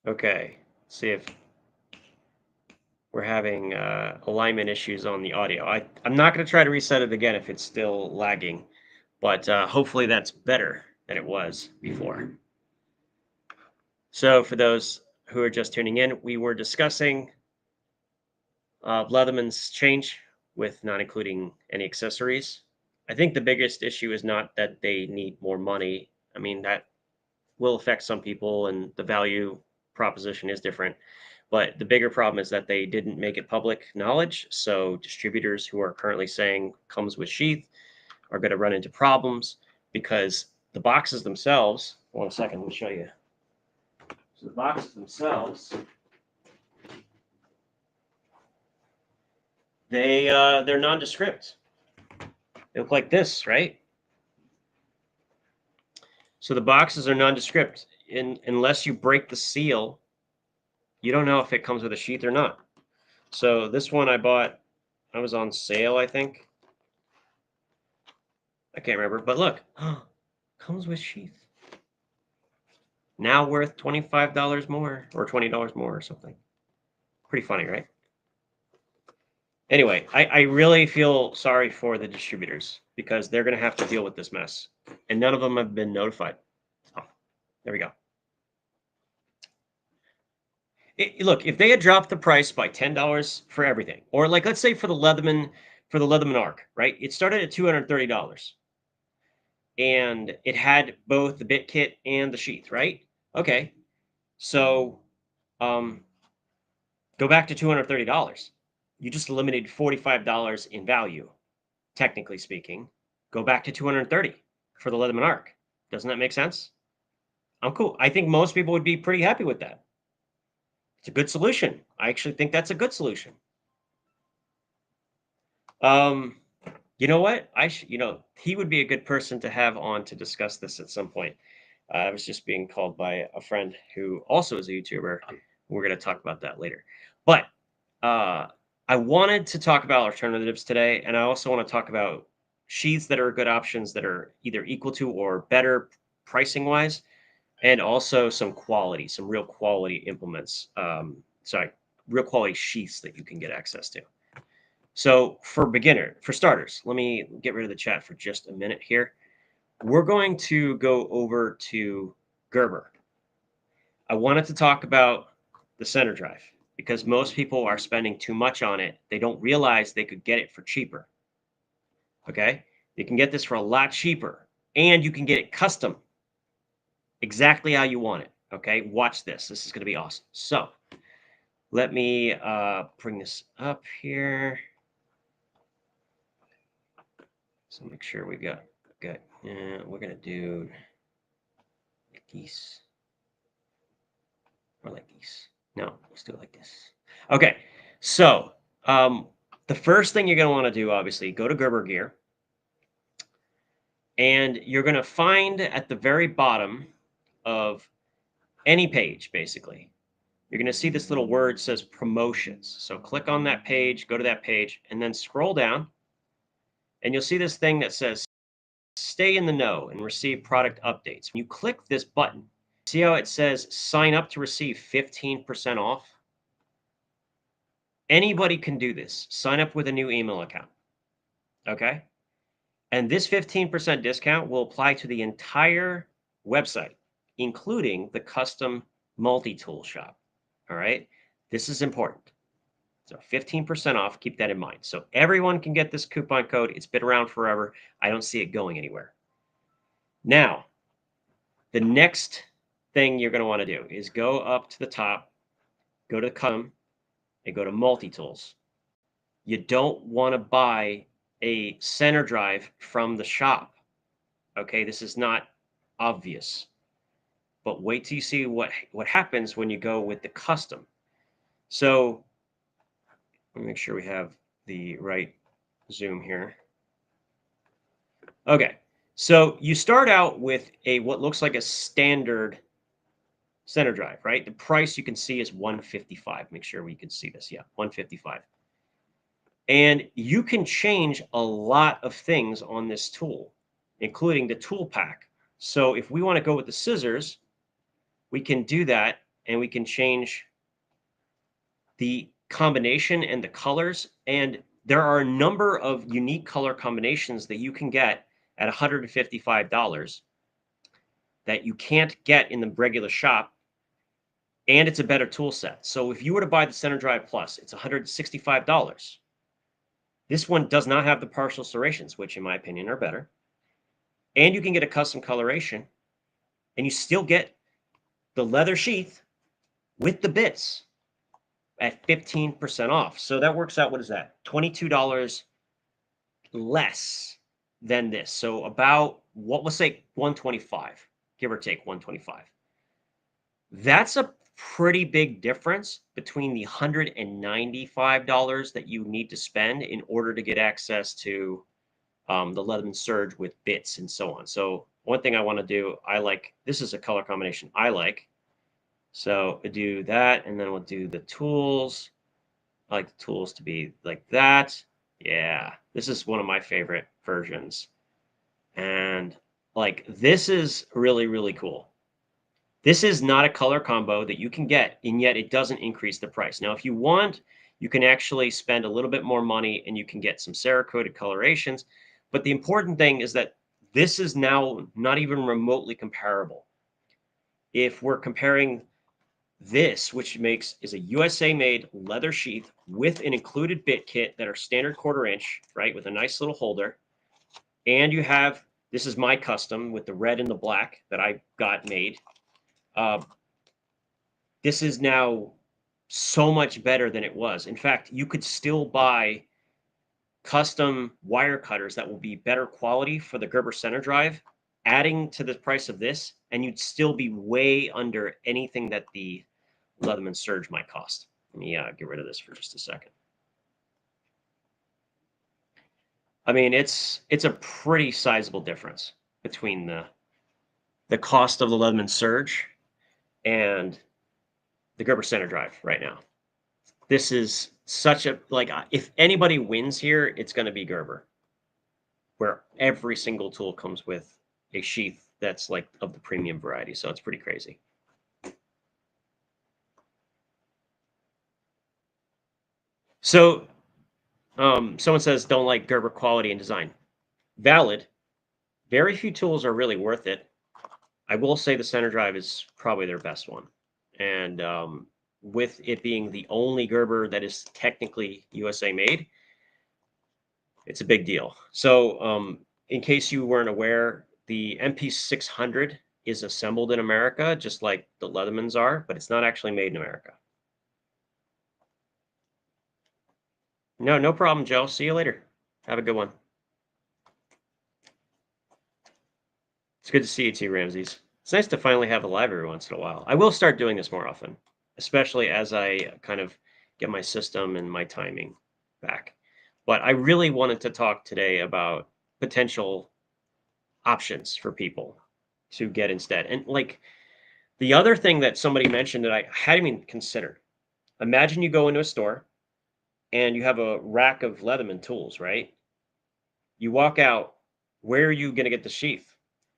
Okay, let's see if we're having alignment issues on the audio. I'm not going to try to reset it again if it's still lagging, but hopefully that's better than it was before. So for those who are just tuning in, we were discussing Leatherman's change with not including any accessories. I think the biggest issue is not that they need more money. I mean, that will affect some people and the value proposition is different. But the bigger problem is that they didn't make it public knowledge. So distributors who are currently saying comes with sheath are going to run into problems because the boxes themselves, one second, let me show you. So the boxes themselves, they're nondescript. They look like this, right? So the boxes are nondescript. Unless you break the seal, you don't know if it comes with a sheath or not. So this one I bought, I was on sale, I think. I can't remember, but look, comes with sheath. Now worth $25 more or $20 more or something. Pretty funny, right? Anyway, I really feel sorry for the distributors because they're going to have to deal with this mess. And none of them have been notified. Oh, there we go. Look, if they had dropped the price by $10 for everything, or like let's say for the Leatherman Arc, right? It started at $230. And it had both the bit kit and the sheath, right? Okay. So go back to $230. You just eliminated $45 in value, technically speaking. Go back to $230 for the Leatherman Arc. Doesn't that make sense? I'm cool. I think most people would be pretty happy with that. It's a good solution. I actually think that's a good solution. You know what? He would be a good person to have on to discuss this at some point. I was just being called by a friend who also is a YouTuber. We're going to talk about that later. But I wanted to talk about alternatives today, and I also want to talk about sheaths that are good options that are either equal to or better pricing wise, and also some real quality implements. Real quality sheaths that you can get access to. So for starters, let me get rid of the chat for just a minute here. We're going to go over to Gerber. I wanted to talk about the center drive because most people are spending too much on it. They don't realize they could get it for cheaper. Okay? You can get this for a lot cheaper and you can get it custom exactly how you want it. Okay? Watch this. This is going to be awesome. So let me bring this up here. So make sure we got good. We're going to do like these. Or like these. No, let's do it like this. Okay, so the first thing you're going to want to do, obviously, go to Gerber Gear. And you're going to find at the very bottom of any page, basically, you're going to see this little word says promotions. So click on that page, go to that page, and then scroll down. And you'll see this thing that says stay in the know and receive product updates. When you click this button, see how it says sign up to receive 15% off? Anybody can do this. Sign up with a new email account. Okay? And this 15% discount will apply to the entire website, including the custom multi-tool shop. All right? This is important. So 15% off, keep that in mind. So everyone can get this coupon code. It's been around forever. I don't see it going anywhere. Now, the next thing you're going to want to do is go up to the top, go to custom, and go to multi-tools. You don't want to buy a center drive from the shop. Okay, this is not obvious. But wait till you see what happens when you go with the custom. So let me make sure we have the right zoom here. Okay, so you start out with what looks like a standard center drive, right? The price you can see is $155. Make sure we can see this. Yeah, $155. And you can change a lot of things on this tool, including the tool pack. So if we want to go with the scissors, we can do that and we can change the combination and the colors. And there are a number of unique color combinations that you can get at $155 that you can't get in the regular shop, and it's a better tool set. So if you were to buy the Center Drive Plus, it's $165. This one does not have the partial serrations, which in my opinion are better. And you can get a custom coloration, and you still get the leather sheath with the bits at 15% off. So that works out, what is that? $22 less than this. So about, what, let's say 125, give or take 125. That's a pretty big difference between the $195 that you need to spend in order to get access to the Leatherman Surge with bits and so on. So one thing I want to do, I like, this is a color combination I like. So I do that, and then we'll do the tools. I like the tools to be like that. Yeah, this is one of my favorite versions. And like, this is really, really cool. This is not a color combo that you can get, and yet it doesn't increase the price. Now, if you want, you can actually spend a little bit more money and you can get some Cerakoted colorations. But the important thing is that this is now not even remotely comparable. If we're comparing this, which is a USA made leather sheath with an included bit kit that are standard 1/4 inch, right, with a nice little holder. And you have, this is my custom with the red and the black that I got made. This is now so much better than it was. In fact, you could still buy custom wire cutters that will be better quality for the Gerber Center Drive, adding to the price of this, and you'd still be way under anything that the Leatherman Surge might cost. Let me get rid of this for just a second. I mean, it's a pretty sizable difference between the cost of the Leatherman Surge and the Gerber Center Drive right now. This is such a, like, if anybody wins here, it's going to be Gerber, where every single tool comes with a sheath that's like of the premium variety. So it's pretty crazy. So someone says don't like Gerber quality and design. Valid. Very few tools are really worth it. I will say the Center Drive is probably their best one. And with it being the only Gerber that is technically USA made, it's a big deal. So in case you weren't aware, the MP600 is assembled in America, just like the Leathermans are, but it's not actually made in America. No problem, Joe. See you later. Have a good one. It's good to see you too, Ramses. It's nice to finally have a live every once in a while. I will start doing this more often, especially as I kind of get my system and my timing back. But I really wanted to talk today about potential options for people to get instead. And like, the other thing that somebody mentioned that I hadn't even considered, imagine you go into a store and you have a rack of Leatherman tools, right? You walk out, where are you going to get the sheath?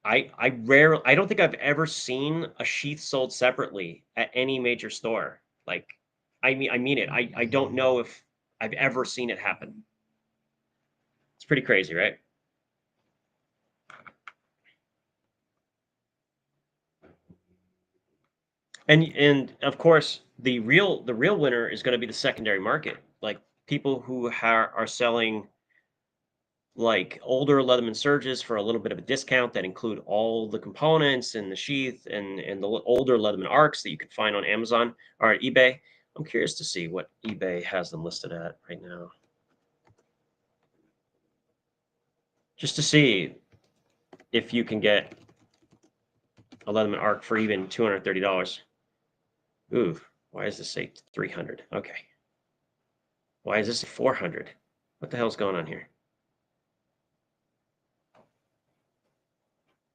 I don't think I've ever seen a sheath sold separately at any major store. Like, I mean it. I don't know if I've ever seen it happen. It's pretty crazy, right? And of course, the real winner is going to be the secondary market, like people who are selling like older Leatherman Surges for a little bit of a discount that include all the components and the sheath and the older Leatherman Arcs that you could find on Amazon or at eBay. I'm curious to see what eBay has them listed at right now, just to see if you can get a Leatherman Arc for even $230. Ooh, why does this say 300? Okay. Why is this 400? What the hell's going on here?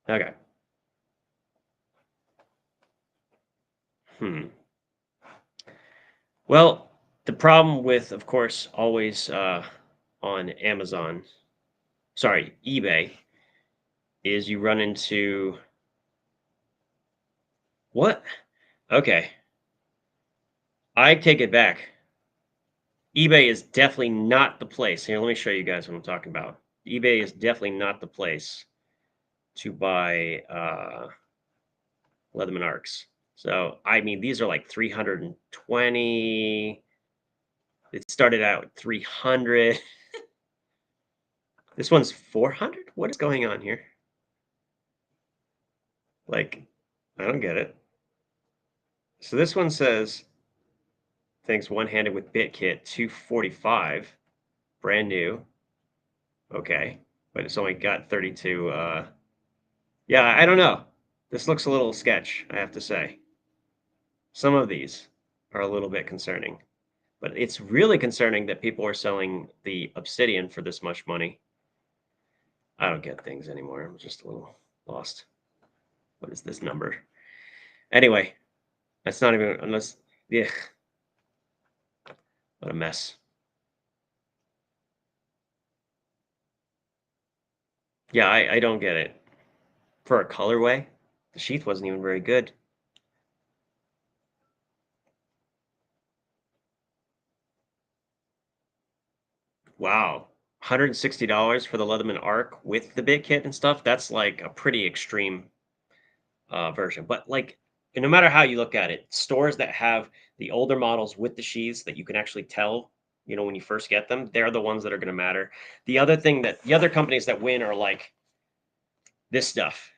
Okay. Well, the problem with, of course, always on Amazon, sorry, eBay, is you run into what? Okay. I take it back. eBay is definitely not the place. Here, let me show you guys what I'm talking about. eBay is definitely not the place to buy Leatherman arcs. So, I mean, these are like 320. It started out at 300. This one's 400? What is going on here? Like, I don't get it. So this one says, thanks one-handed with bit kit, 245, brand new. Okay, but it's only got 32. Yeah, I don't know. This looks a little sketch, I have to say. Some of these are a little bit concerning, but it's really concerning that people are selling the obsidian for this much money. I don't get things anymore. I'm just a little lost. What is this number? Anyway, that's not even unless yeah, what a mess. Yeah, I don't get it. For a colorway, the sheath wasn't even very good. Wow. $160 for the Leatherman Arc with the bit kit and stuff. That's like a pretty extreme version. But like, no matter how you look at it, stores that have the older models with the sheaths that you can actually tell, you know, when you first get them, they're the ones that are going to matter. The other thing that the other companies that win are like this stuff.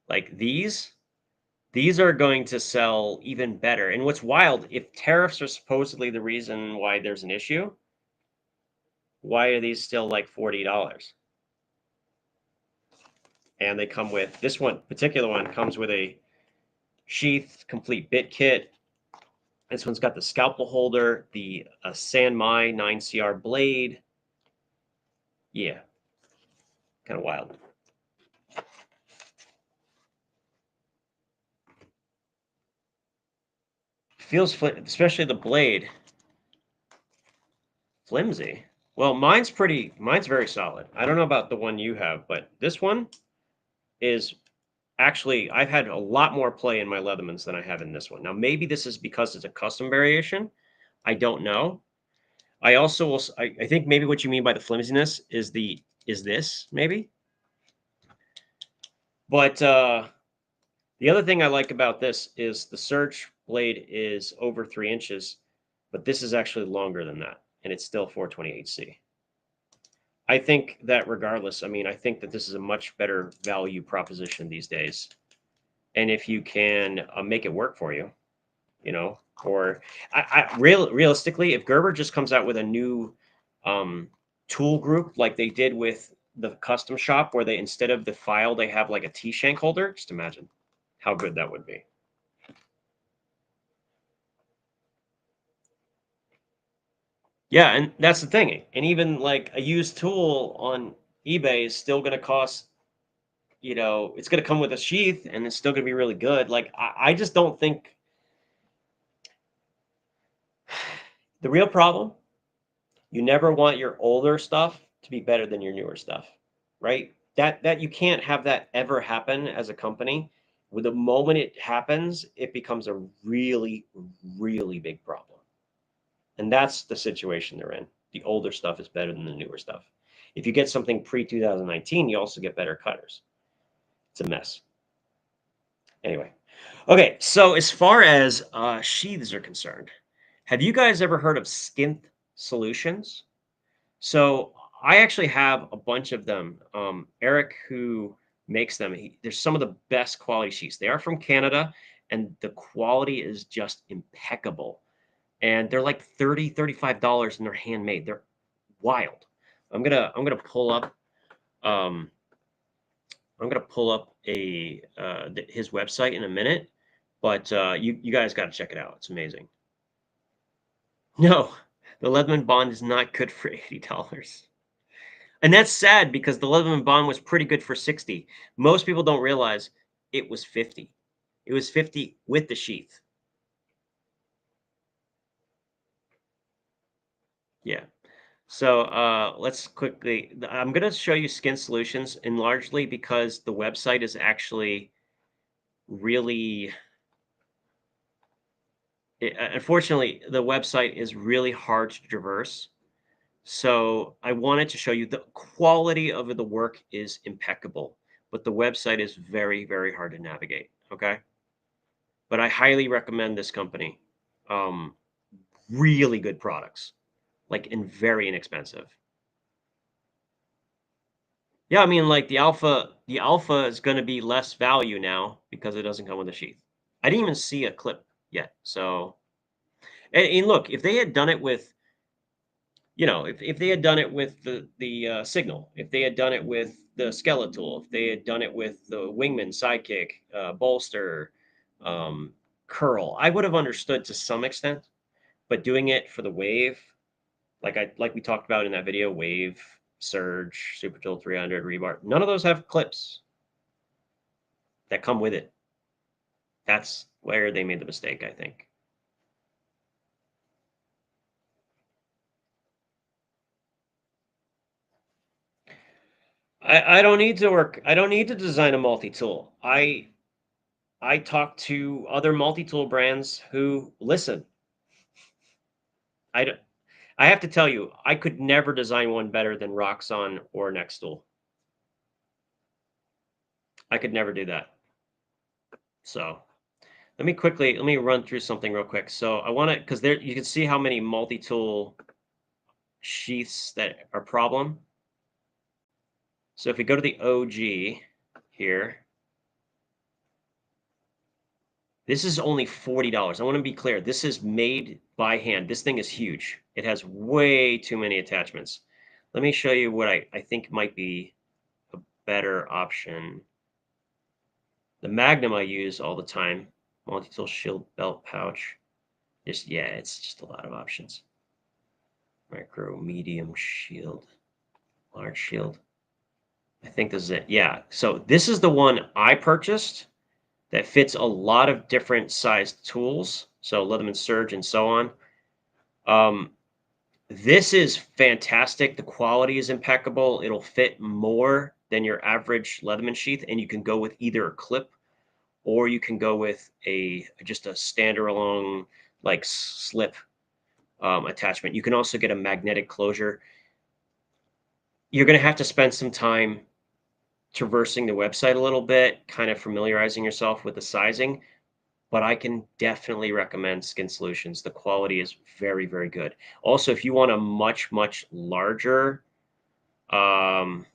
Like these are going to sell even better. And what's wild, if tariffs are supposedly the reason why there's an issue, why are these still like $40? And they come with this one particular one comes with a sheath, complete bit kit. This one's got the scalpel holder, the San Mai 9CR blade. Yeah, kind of wild. Feels especially the blade flimsy. Well, mine's very solid. I don't know about the one you have, but this one is actually, I've had a lot more play in my Leathermans than I have in this one. Now, maybe this is because it's a custom variation. I don't know. I also will. I think maybe what you mean by the flimsiness is this maybe. But the other thing I like about this is the surge blade is over 3 inches, but this is actually longer than that, and it's still 428C. I think that regardless, I mean, I think that this is a much better value proposition these days. And if you can make it work for you, you know, or realistically, if Gerber just comes out with a new tool group like they did with the custom shop, where they instead of the file they have like a T-shank holder, just imagine how good that would be. Yeah, and that's the thing. And even like a used tool on eBay is still going to cost, you know, it's going to come with a sheath and it's still going to be really good. Like I just don't think the real problem, you never want your older stuff to be better than your newer stuff, right? That you can't have that ever happen as a company. With the moment it happens, it becomes a really, really big problem. And that's the situation they're in. The older stuff is better than the newer stuff. If you get something pre-2019, you also get better cutters. It's a mess. Anyway, okay, so as far as sheaths are concerned, have you guys ever heard of Skinth Solutions? So I actually have a bunch of them. Eric, who makes them, they're some of the best quality sheets. They are from Canada, and the quality is just impeccable. And they're like $35, and they're handmade. They're wild. I'm gonna pull up um a his website in a minute, but you guys got to check it out. It's amazing. No, the Leatherman bond is not good for $80. And that's sad because the Leatherman bond was pretty good for 60. Most people don't realize it was 50. It was 50 with the sheath. Yeah. So let's quickly, I'm going to show you Skinth Solutions, and largely because the website is actually really, Unfortunately, the website is really hard to traverse. So I wanted to show you the quality of the work is impeccable, but the website is very, very hard to navigate. Okay. But I highly recommend this company. Um, really good products, like, and very inexpensive. Yeah, I mean, like the alpha is going to be less value now because it doesn't come with a sheath. I didn't even see a clip yet. So, and look, if they had done it with, if they had done it with the signal, if they had done it with the Skeletal, if they had done it with the Wingman sidekick, bolster, um, curl, I would have understood to some extent. But doing it for the wave, like we talked about in that video, wave, surge, super tool 300, rebar, none of those have clips that come with it. That's where they made the mistake, I think. I don't need to work. I don't need to design a multi-tool. I talk to other multi-tool brands who listen. I, d- I have to tell you, I could never design one better than Roxson or Nextool. I could never do that. So let me run through something real quick. So I want to, because there you can see how many multi-tool sheaths that are problem. So if we go to the OG here, this is only $40. I want to be clear. This is made by hand. This thing is huge. It has way too many attachments. Let me show you what I think might be a better option. The Magnum I use all the time, multi-tool shield belt pouch. Yeah, it's just a lot of options. Micro, medium shield, large shield. I think this is it. Yeah. So this is the one I purchased that fits a lot of different sized tools. So Leatherman Surge and so on. Um, this is fantastic. The quality is impeccable. It'll fit more than your average Leatherman sheath, and you can go with either a clip or you can go with just a standalone like slip attachment. You can also get a magnetic closure. You're going to have to spend some time traversing the website a little bit, kind of familiarizing yourself with the sizing, but I can definitely recommend Skinth Solutions. The quality is very, very good. Also, if you want a much, much larger, um,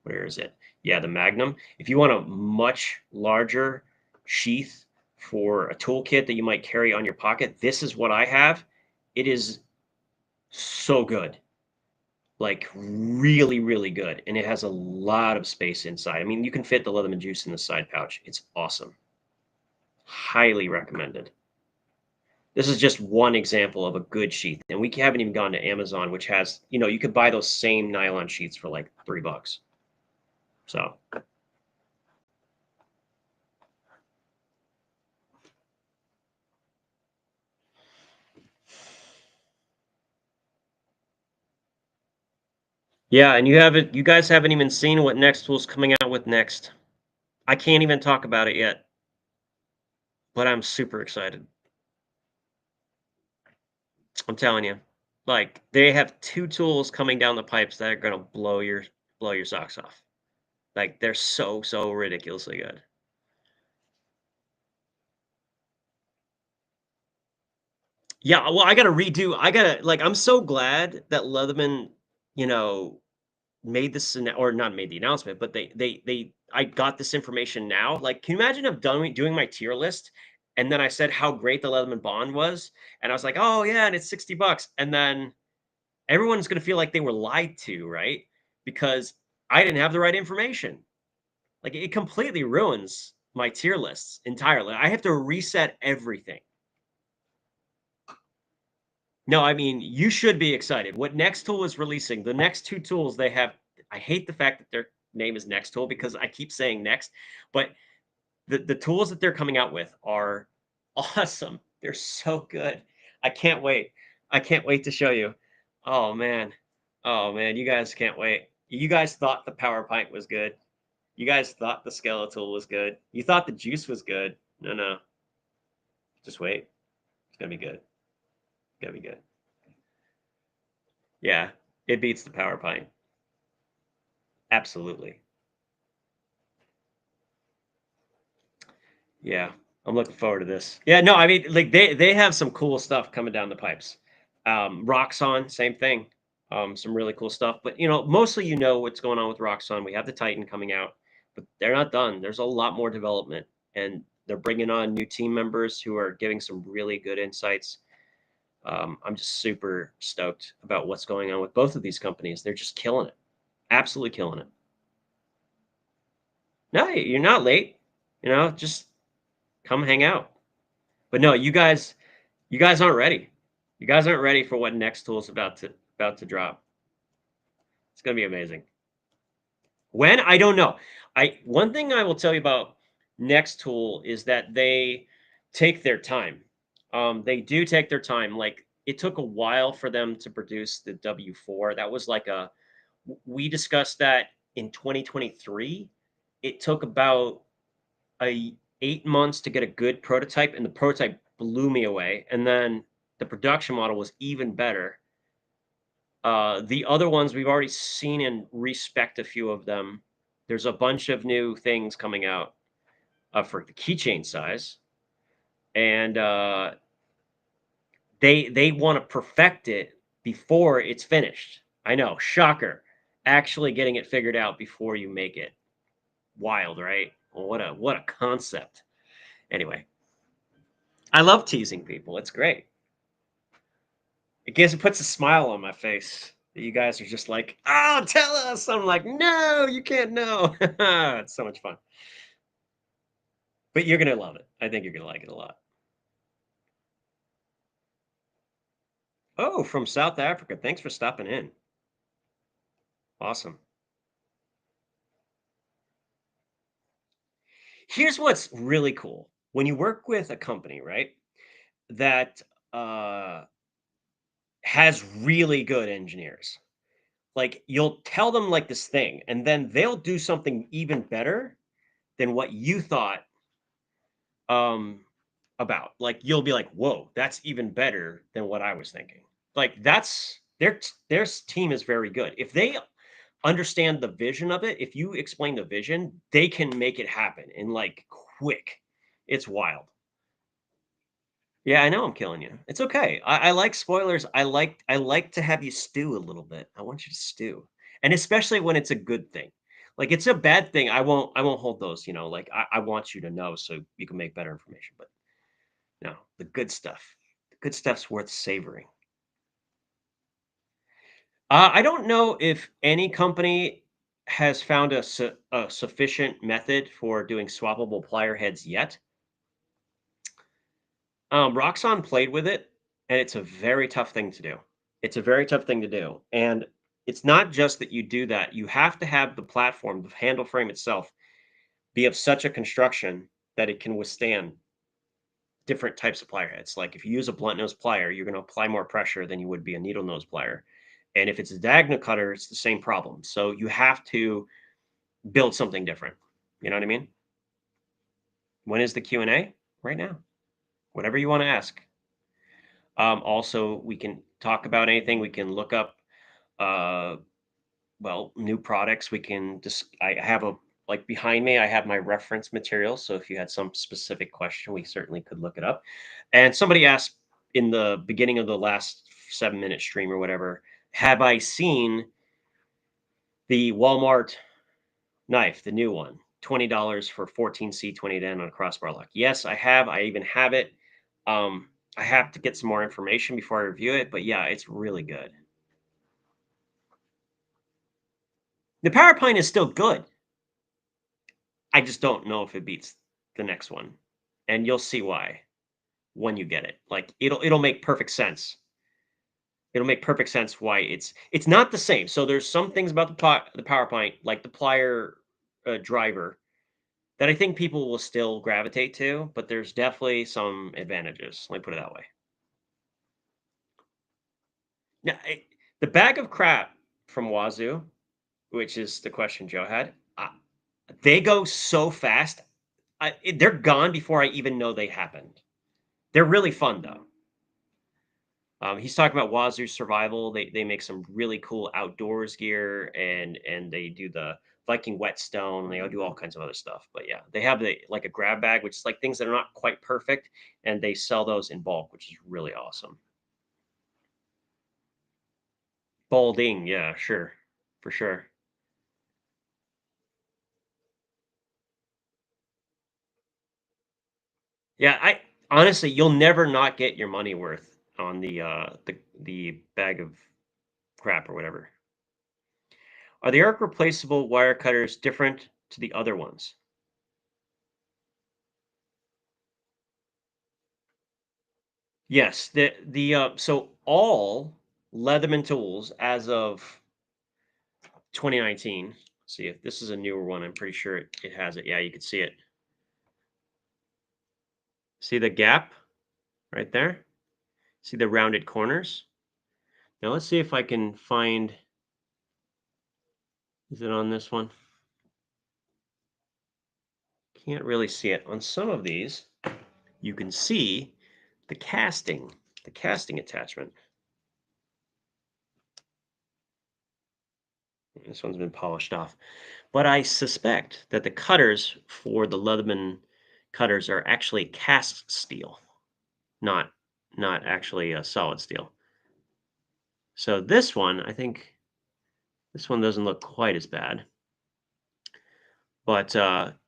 where is it? Yeah, the Magnum. If you want a much larger sheath for a toolkit that you might carry on your pocket, this is what I have. It is so good. Like really, really good. And it has a lot of space inside. I mean, you can fit the Leatherman juice in the side pouch. It's awesome. Highly recommended. This is just one example of a good sheath. And we haven't even gone to Amazon, which has, you could buy those same nylon sheets for like $3. So yeah, and you guys haven't even seen what Nextool's coming out with next. I can't even talk about it yet, but I'm super excited. I'm telling you. Like, they have two tools coming down the pipes that are gonna blow your socks off. Like, they're so ridiculously good. Yeah, well, I'm so glad that Leatherman, you know, made this or not made the announcement, but I got this information now. Like, can you imagine if doing my tier list and then I said how great the Leatherman Bond was, and I was like, oh yeah, and it's $60, and then everyone's gonna feel like they were lied to, right? Because I didn't have the right information. Like, it completely ruins my tier lists entirely. I have to reset everything. No, I mean, you should be excited. What Nextool is releasing, the next two tools they have, I hate the fact that their name is Nextool because I keep saying next, but the tools that they're coming out with are awesome. They're so good. I can't wait. I can't wait to show you. Oh man. Oh man, you guys can't wait. You guys thought the power pint was good. You guys thought the skeletal was good. You thought the juice was good. No, no. Just wait. It's gonna be good. It's gonna be good. Yeah, it beats the PowerPoint. Absolutely. Yeah, I'm looking forward to this. Yeah, no, I mean, like they have some cool stuff coming down the pipes. Roxxon, same thing. Some really cool stuff. But mostly what's going on with Roxxon. We have the Titan coming out, but they're not done. There's a lot more development, and they're bringing on new team members who are giving some really good insights. I'm just super stoked about what's going on with both of these companies. They're just killing it, absolutely killing it. No, you're not late. Just come hang out. But no, you guys aren't ready. You guys aren't ready for what next tool is about to drop. It's gonna be amazing. When? I don't know. I One thing I will tell you about next tool is that they take their time. They do take their time. Like it took a while for them to produce the W4. That was like we discussed that in 2023. It took about 8 months to get a good prototype, and the prototype blew me away. And then the production model was even better. The other ones we've already seen and respect a few of them. There's a bunch of new things coming out for the keychain size, and they want to perfect it before it's finished. I know, shocker. Actually getting it figured out before you make it. Wild, right? Well, what a concept. Anyway, I love teasing people. It's great. It puts a smile on my face that you guys are just like, oh, tell us. I'm like, no, you can't know. It's so much fun. But you're gonna love it. I think you're gonna like it a lot. Oh, from South Africa. Thanks for stopping in. Awesome. Here's what's really cool. When you work with a company, right, that uh, has really good engineers, like you'll tell them like this thing, and then they'll do something even better than what you thought um about. Like you'll be like, whoa, that's even better than what I was thinking. Like that's their team is very good. If they understand the vision of it, if you explain the vision, they can make it happen in like quick. It's wild. Yeah, I know I'm killing you. It's okay. I like spoilers. I like to have you stew a little bit. I want you to stew. And especially when it's a good thing. Like it's a bad thing. I won't hold those, like I want you to know so you can make better information. But no, the good stuff. The good stuff's worth savoring. I don't know if any company has found a sufficient method for doing swappable plier heads yet. Roxxon played with it, and it's a very tough thing to do. It's a very tough thing to do, and it's not just that you do that. You have to have the platform, the handle frame itself, be of such a construction that it can withstand different types of plier heads. Like if you use a blunt nose plier, you're going to apply more pressure than you would be a needle nose plier. And if it's a diagonal cutter, it's the same problem. So you have to build something different. You know what I mean? When is the Q&A? Right now. Whatever you want to ask. Also, we can talk about anything. We can look up, uh, new products. We can just, I have like behind me, I have my reference material. So if you had some specific question, we certainly could look it up. And somebody asked in the beginning of the last 7-minute stream or whatever, have I seen the Walmart knife, the new one? $20 for 14C 2010 on a crossbar lock. Yes, I have. I even have it. I have to get some more information before I review it, but yeah, it's really good. The PowerPoint is still good. I just don't know if it beats the next one, and you'll see why when you get it. Like it'll make perfect sense. It'll make perfect sense why it's not the same. So there's some things about the PowerPoint, like the plier driver, that I think people will still gravitate to, but there's definitely some advantages. Let me put it that way. Now, the bag of crap from Wazoo, which is the question Joe had, they go so fast. They're gone before I even know they happened. They're really fun though. He's talking about Wazoo Survival. They make some really cool outdoors gear, and they do the Viking whetstone. They do all kinds of other stuff. But yeah, they have the like a grab bag, which is like things that are not quite perfect, and they sell those in bulk, which is really awesome. Balding, yeah, sure, for sure. Yeah, I honestly, you'll never not get your money worth on the bag of crap or whatever. Are the arc replaceable wire cutters different to the other ones? Yes, so all Leatherman tools as of 2019. See if this is a newer one. I'm pretty sure it has it. Yeah, you can see it. See the gap right there? See the rounded corners? Now let's see if I can find, is it on this one? Can't really see it. On some of these, you can see the casting attachment. This one's been polished off. But I suspect that the cutters for the Leatherman cutters are actually cast steel, not actually a solid steel. So this one, I think this one doesn't look quite as bad, but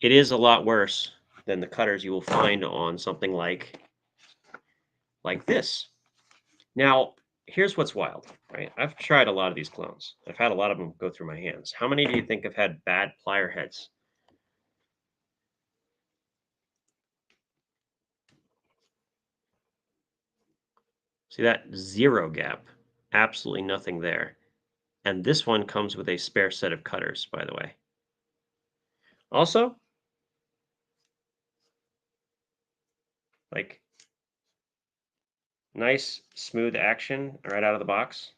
it is a lot worse than the cutters you will find on something like this. Now, here's what's wild, right? I've tried a lot of these clones. I've had a lot of them go through my hands. How many do you think have had bad plier heads? See that? Zero gap. Absolutely nothing there. And this one comes with a spare set of cutters, by the way. Also, like nice smooth action right out of the box.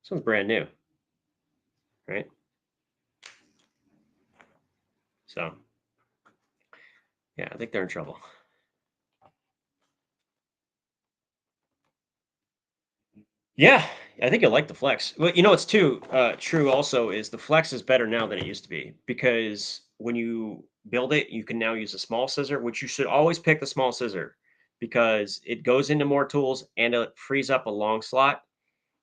This one's brand new, right? So yeah, I think they're in trouble. Yeah, I think you'll like the Flex. Well, you know what's too true also is the Flex is better now than it used to be because when you build it, you can now use a small scissor, which you should always pick the small scissor because it goes into more tools and it frees up a long slot.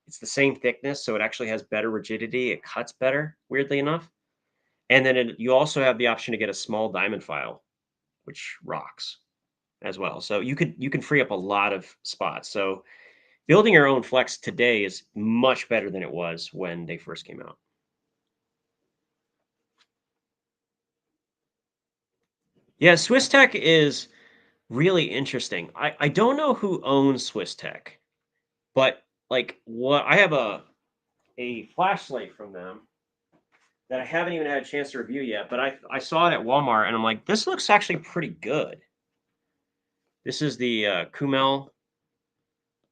It's the same thickness, so it actually has better rigidity. It cuts better, weirdly enough. And then you also have the option to get a small diamond file, which rocks as well. So you can free up a lot of spots. So building your own flex today is much better than it was when they first came out. Yeah, Swiss Tech is really interesting. I don't know who owns Swiss Tech, but like what I have a flashlight from them that I haven't even had a chance to review yet, but I saw it at Walmart and I'm like, this looks actually pretty good. This is the Kumel,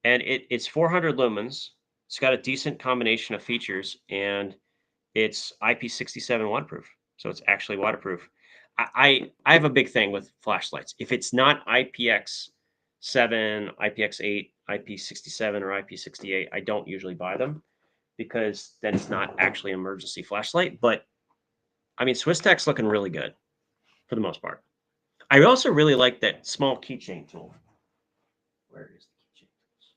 and it's 400 lumens. It's got a decent combination of features, and it's IP67 waterproof, so it's actually waterproof. I have a big thing with flashlights. If it's not IPX7, IPX8, IP67, or IP68, I don't usually buy them because then it's not actually an emergency flashlight. But I mean, Swiss Tech's looking really good for the most part. I also really like that small keychain tool. Where is the keychain tools?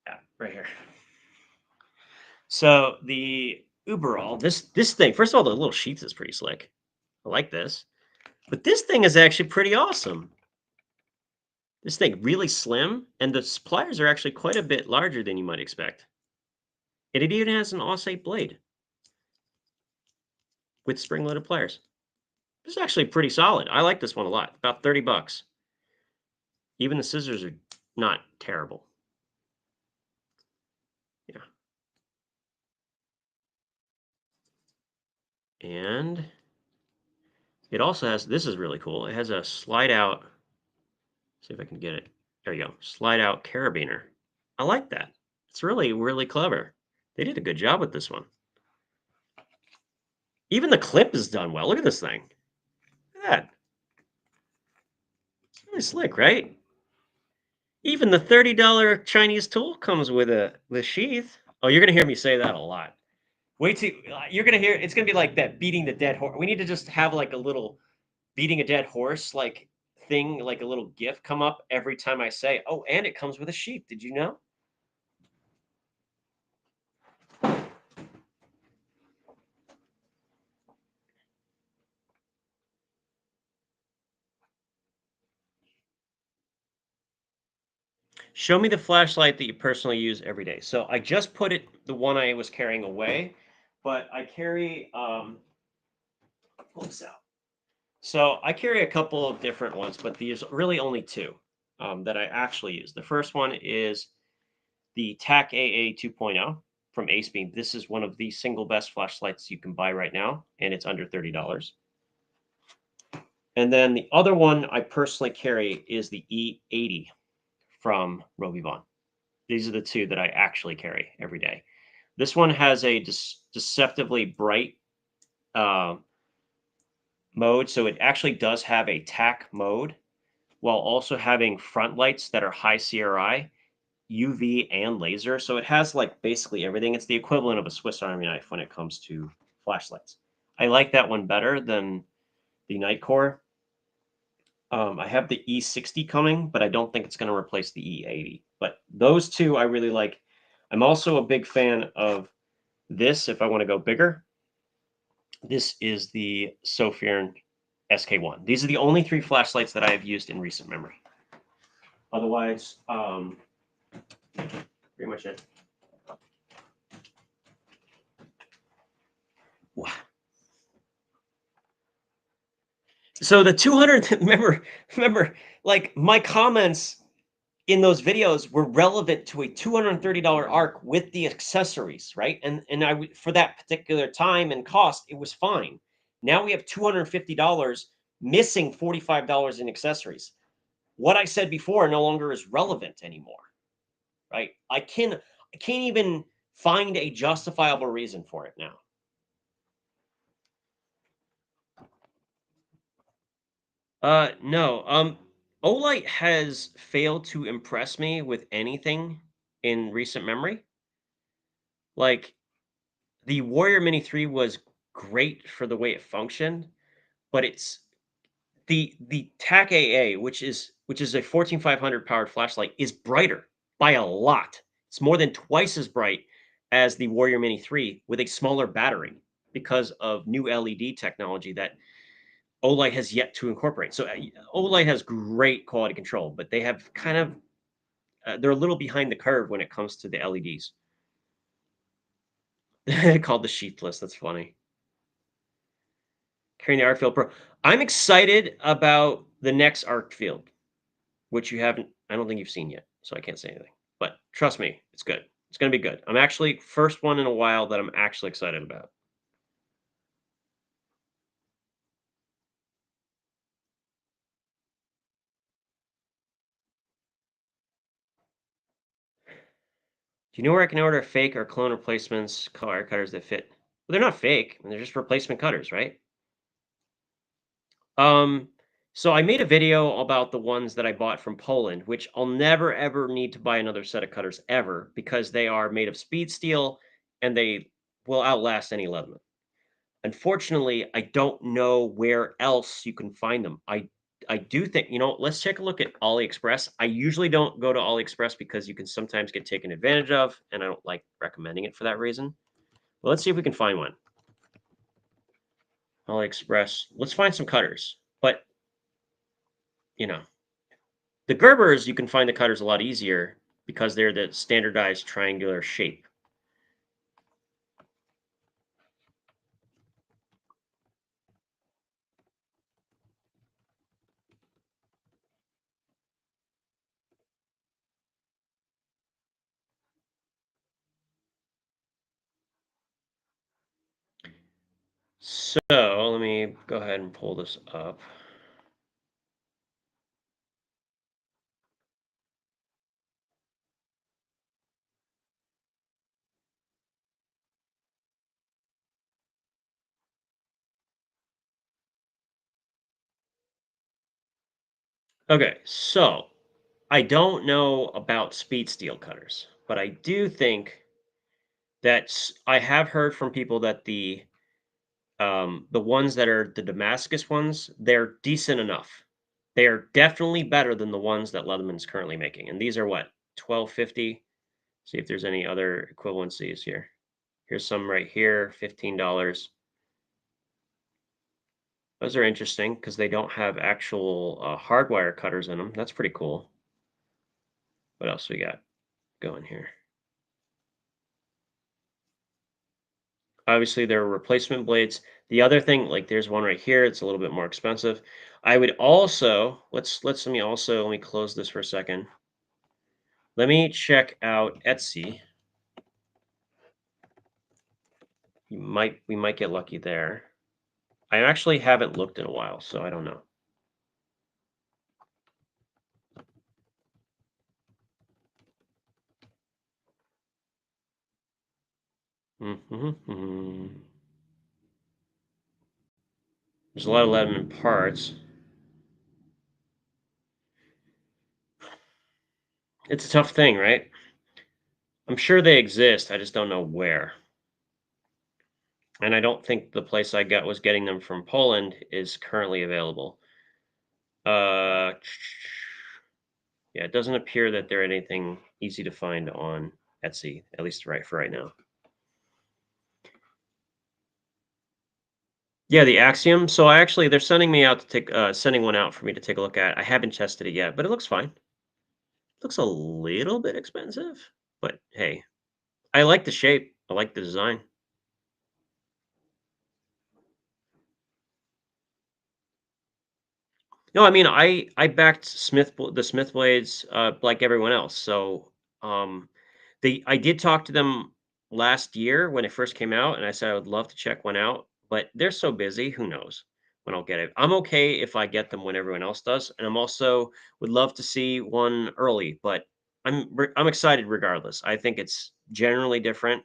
Yeah, right here. So the Uberall, this thing, first of all, the little sheath is pretty slick. I like this. But this thing is actually pretty awesome. This thing really slim, and the pliers are actually quite a bit larger than you might expect. And it even has an Aussite blade with spring-loaded pliers. This is actually pretty solid. I like this one a lot. About 30 bucks. Even the scissors are not terrible. Yeah. And it also has, this is really cool. It has a slide out, see if I can get it. There you go. Slide out carabiner. I like that. It's really, really clever. They did a good job with this one. Even the clip is done well. Look at this thing. Look at that. It's really slick, right? Even the $30 Chinese tool comes with a the sheath. Oh, you're gonna hear me say that a lot. Wait till you're gonna hear. It's gonna be like that beating the dead horse. We need to just have like a little beating a dead horse like thing, like a little gif come up every time I say, "Oh, and it comes with a sheath." Did you know? Show me the flashlight that you personally use every day. So I just put it, the one I was carrying away, but I carry, pull this out. So I carry a couple of different ones, but there's really only two that I actually use. The first one is the TAC AA 2.0 from Acebeam. This is one of the single best flashlights you can buy right now, and it's under $30. And then the other one I personally carry is the E80 from Robivon. These are the two that I actually carry every day. This one has a deceptively bright uh, mode, so it actually does have a TAC mode while also having front lights that are high CRI, UV, and laser. So it has like basically everything. It's the equivalent of a Swiss Army knife when it comes to flashlights. I like that one better than the Nightcore. I have the E60 coming, but I don't think it's going to replace the E80. But those two I really like. I'm also a big fan of this if I want to go bigger. This is the Sophiern SK1. These are the only three flashlights that I have used in recent memory. Otherwise, pretty much it. So the 200, remember, like my comments in those videos were relevant to a $230 arc with the accessories, right? And for that particular time and cost, it was fine. Now we have $250 missing $45 in accessories. What I said before no longer is relevant anymore, right? I can't even find a justifiable reason for it now. No. Olight has failed to impress me with anything in recent memory. Like the Warrior Mini 3 was great for the way it functioned, but it's the TAC AA, which is a 14500 powered flashlight, is brighter by a lot. It's more than twice as bright as the Warrior Mini 3 with a smaller battery because of new LED technology that Olight has yet to incorporate. So Olight has great quality control, but they have kind of they're a little behind the curve when it comes to the LEDs. Called the sheathless. That's funny. Carrying the Arc Field Pro. I'm excited about the next Arc Field, which you haven't. I don't think you've seen yet, so I can't say anything. But trust me, it's good. It's going to be good. I'm actually first one in a while that I'm actually excited about. Do you know where I can order fake or clone replacements car cutters that fit? Well, they're not fake. They're just replacement cutters, right? Um, so I made a video about the ones that I bought from Poland, which I'll never ever need to buy another set of cutters ever because they are made of speed steel and they will outlast any Leatherman. Unfortunately, I don't know where else you can find them. I do think, let's take a look at AliExpress. I usually don't go to AliExpress because you can sometimes get taken advantage of, and I don't like recommending it for that reason. Well, let's see if we can find one. AliExpress. Let's find some cutters. But, you know, the Gerbers, you can find the cutters a lot easier because they're the standardized triangular shape. So let me go ahead and pull this up. Okay, so I don't know about speed steel cutters, but I do think that I have heard from people that the ones that are the Damascus ones, they're decent enough. They are definitely better than the ones that Leatherman's currently making. And these are what, 12.50. See if there's any other equivalencies here. Here's some right here, $15. Those are interesting because they don't have actual hardwire cutters in them. That's pretty cool. What else we got going here? Obviously, there are replacement blades. The other thing, like there's one right here, it's a little bit more expensive. I would also let me close this for a second. Let me check out Etsy. We might get lucky there. I actually haven't looked in a while, so I don't know. Mhm. There's a lot of Leatherman parts. It's a tough thing, right? I'm sure they exist. I just don't know where. And I don't think the place I got was getting them from Poland is currently available. Uh, yeah, it doesn't appear that they're anything easy to find on Etsy, at least right for right now. Yeah, the Axiom. So I actually they're sending me out to take sending one out for me to take a look at. I haven't tested it yet, but it looks fine. Looks a little bit expensive, but hey, I like the shape. I like the design. No, I mean I backed the Smith blades like everyone else. So I did talk to them last year when it first came out, and I said I would love to check one out, but they're so busy. Who knows when I'll get it? I'm okay if I get them when everyone else does, and I'm also would love to see one early. But I'm excited regardless. I think it's generally different,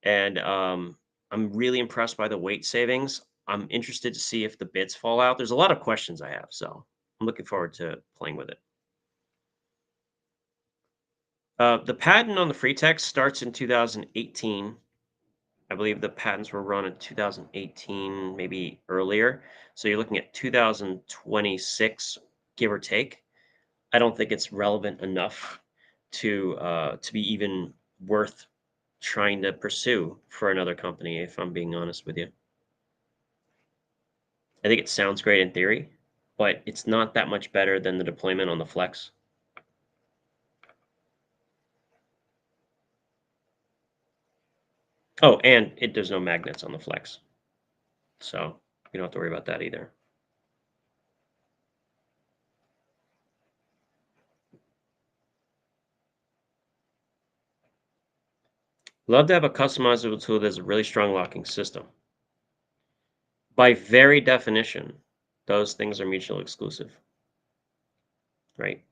and I'm really impressed by the weight savings. I'm interested to see if the bits fall out. There's a lot of questions I have, so I'm looking forward to playing with it. The patent on the free text starts in 2018. I believe the patents were run in 2018, maybe earlier. So you're looking at 2026, give or take. I don't think it's relevant enough to be even worth trying to pursue for another company, if I'm being honest with you. I think it sounds great in theory, but it's not that much better than the deployment on the Flex. Oh, and there's no magnets on the Flex, so you don't have to worry about that either. Love to have a customizable tool that has a really strong locking system. By very definition, those things are mutually exclusive, right?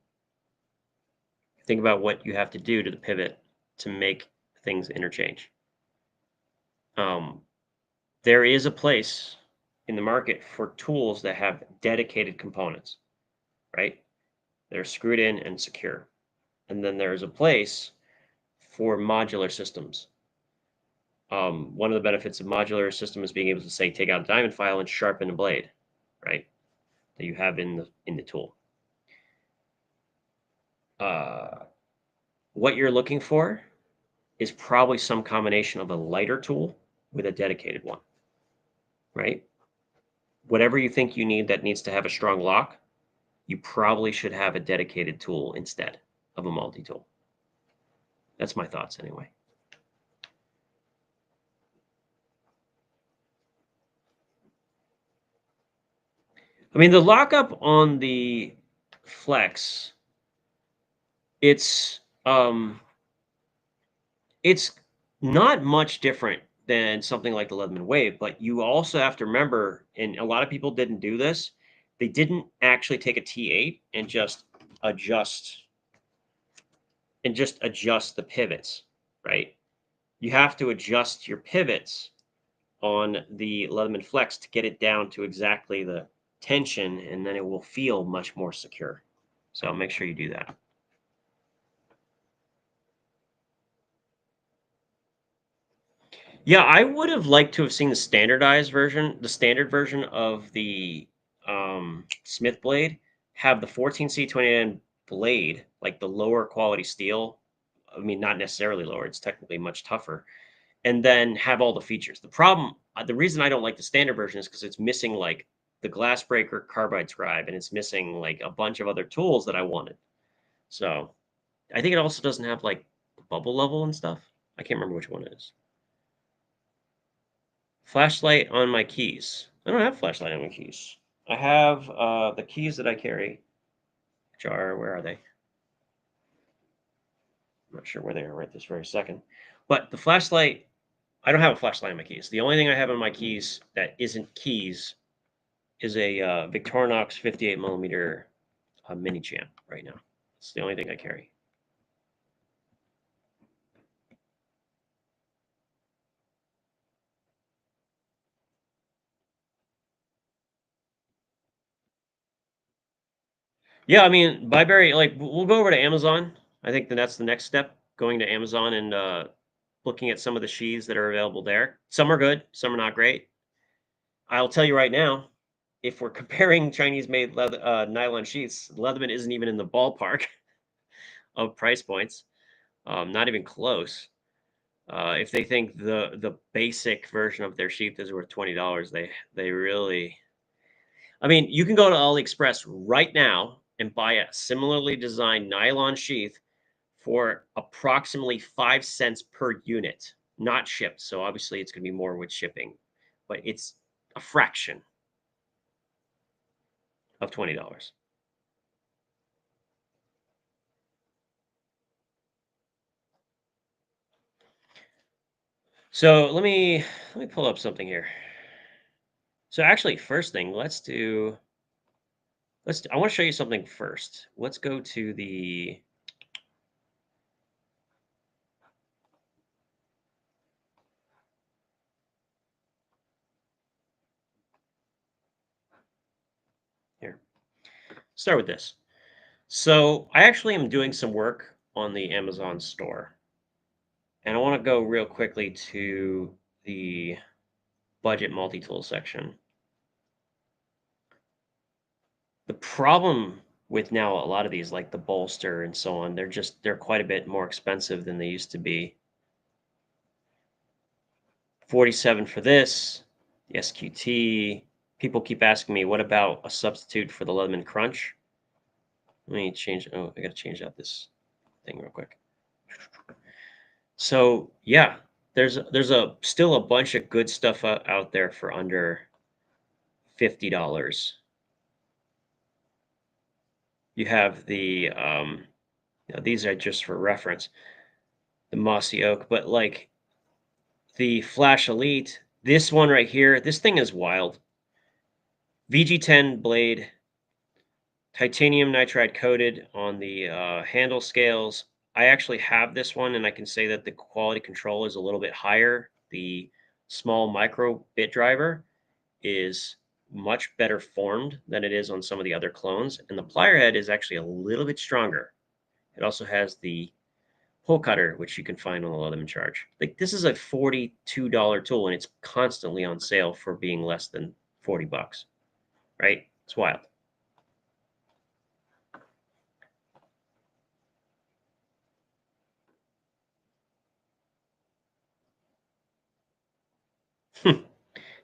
Think about what you have to do to the pivot to make things interchange. Um, there is a place in the market for tools that have dedicated components, right? They're screwed in and secure. And then there's a place for modular systems. One of the benefits of modular system is being able to say, take out a diamond file and sharpen a blade, right? That you have in the tool. Uh, what you're looking for is probably some combination of a lighter tool with a dedicated one, right? Whatever you think you need that needs to have a strong lock, you probably should have a dedicated tool instead of a multi-tool. That's my thoughts anyway. I mean, the lockup on the Flex, it's it's not much different than something like the Leatherman Wave, but you also have to remember, and a lot of people didn't do this, they didn't actually take a T8 and adjust just adjust the pivots, right? You have to adjust your pivots on the Leatherman Flex to get it down to exactly the tension, and then it will feel much more secure. So make sure you do that. Yeah, I would have liked to have seen the standardized version, the standard version of the Smith blade, have the 14C29 blade, like the lower quality steel. I mean, not necessarily lower, it's technically much tougher, and then have all the features. The problem, the reason I don't like the standard version is because it's missing like the glass breaker carbide scribe, and it's missing like a bunch of other tools that I wanted. So I think it also doesn't have like bubble level and stuff. I can't remember which one it is. Flashlight on my keys. I don't have flashlight on my keys. I have the keys that I carry, which are, where are they? I'm not sure where they are right this very second. But the flashlight, I don't have a flashlight on my keys. The only thing I have on my keys that isn't keys is a Victorinox 58 millimeter mini champ right now. It's the only thing I carry. Yeah, I mean, Byberry, like, we'll go over to Amazon. I think that's the next step, going to Amazon and looking at some of the sheaths that are available there. Some are good, some are not great. I'll tell you right now, if we're comparing Chinese-made leather, nylon sheaths, Leatherman isn't even in the ballpark of price points, not even close. If they think the basic version of their sheath is worth $20, they really. I mean, you can go to AliExpress right now and buy a similarly designed nylon sheath for approximately 5 cents per unit, not shipped. So obviously it's going to be more with shipping, but it's a fraction of $20. So let me pull up something here. So actually, first thing, I want to show you something first. Let's go to the here. Start with this. So I actually am doing some work on the Amazon store, and I want to go real quickly to the budget multi-tool section. The problem with now a lot of these, like the bolster and so on, they're quite a bit more expensive than they used to be. 47 for this, the SQT. People keep asking me, what about a substitute for the Leatherman Crunch? Let me change. Oh, I got to change out this thing real quick. So yeah, there's still a bunch of good stuff out there for under $50. You have the these are just for reference, the mossy oak, but like the Flash Elite, this one right here, this thing is wild. VG10 blade, titanium nitride coated on the handle scales. I actually have this one, and I can say that the quality control is a little bit higher. The small micro bit driver is much better formed than it is on some of the other clones, and the plier head is actually a little bit stronger. It also has the hole cutter, which you can find on the Leatherman charge. Like, this is a $42 tool, and it's constantly on sale for being less than 40 bucks, right? It's wild.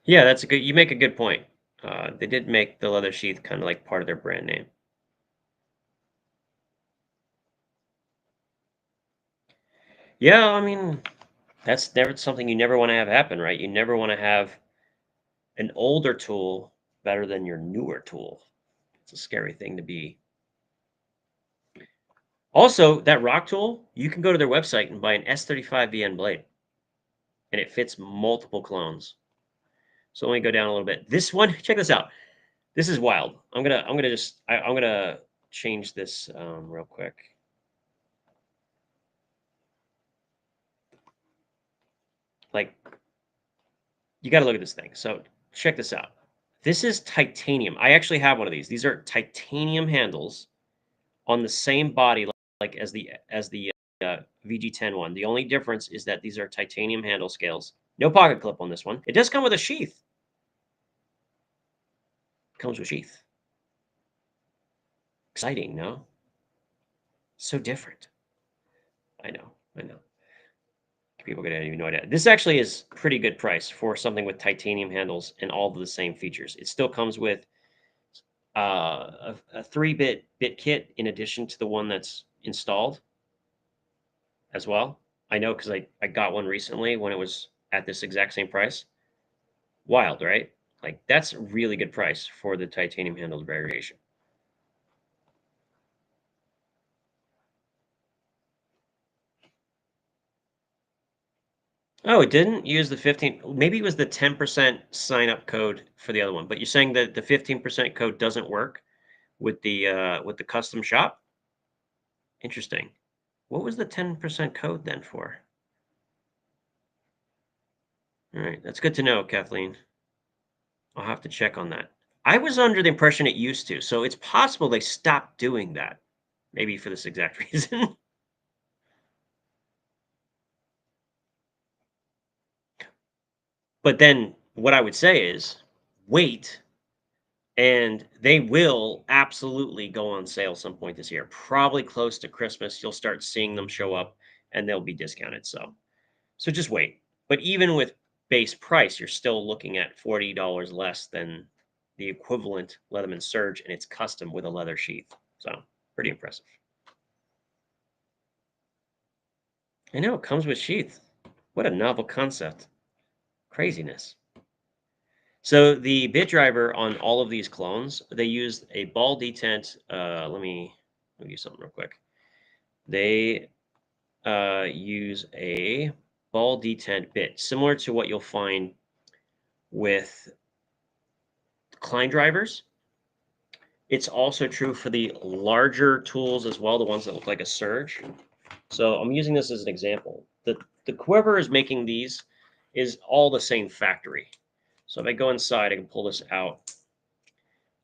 Yeah, that's a good. You make a good point. They did make the leather sheath kind of like part of their brand name. Yeah, I mean, that's never something you never want to have happen, right? You never want to have an older tool better than your newer tool. It's a scary thing to be. Also, that rock tool, you can go to their website and buy an S35 VN blade, and it fits multiple clones. So let me go down a little bit. This one, check this out. This is wild. I'm gonna change this real quick. Like, you got to look at this thing. So check this out. This is titanium. I actually have one of these. These are titanium handles on the same body like as the VG10 one. The only difference is that these are titanium handle scales. No pocket clip on this one. It does come with a sheath. Comes with sheath. Exciting, no? So different. I know. I know. People are gonna have no idea. This actually is pretty good price for something with titanium handles and all of the same features. It still comes with a 3-bit kit in addition to the one that's installed as well. I know because I got one recently when it was at this exact same price. Wild, right? Like that's a really good price for the titanium handled variation. Oh, it didn't use the 15. Maybe it was the 10% sign up code for the other one. But you're saying that the 15% code doesn't work with the custom shop? Interesting. What was the 10% code then for? All right, that's good to know, Kathleen. I'll have to check on that. I was under the impression it used to, so it's possible they stopped doing that. Maybe for this exact reason. But then what I would say is wait, and they will absolutely go on sale some point this year. Probably close to Christmas, you'll start seeing them show up and they'll be discounted. So just wait. But even with base price, you're still looking at $40 less than the equivalent Leatherman Surge, and it's custom with a leather sheath. So pretty impressive. I know it comes with sheath. What a novel concept. Craziness. So the bit driver on all of these clones, they used a ball detent. Let me do something real quick. They use a ball detent bit, similar to what you'll find with Klein drivers. It's also true for the larger tools as well, the ones that look like a surge. So I'm using this as an example. The whoever is making these is all the same factory. So if I go inside, I can pull this out.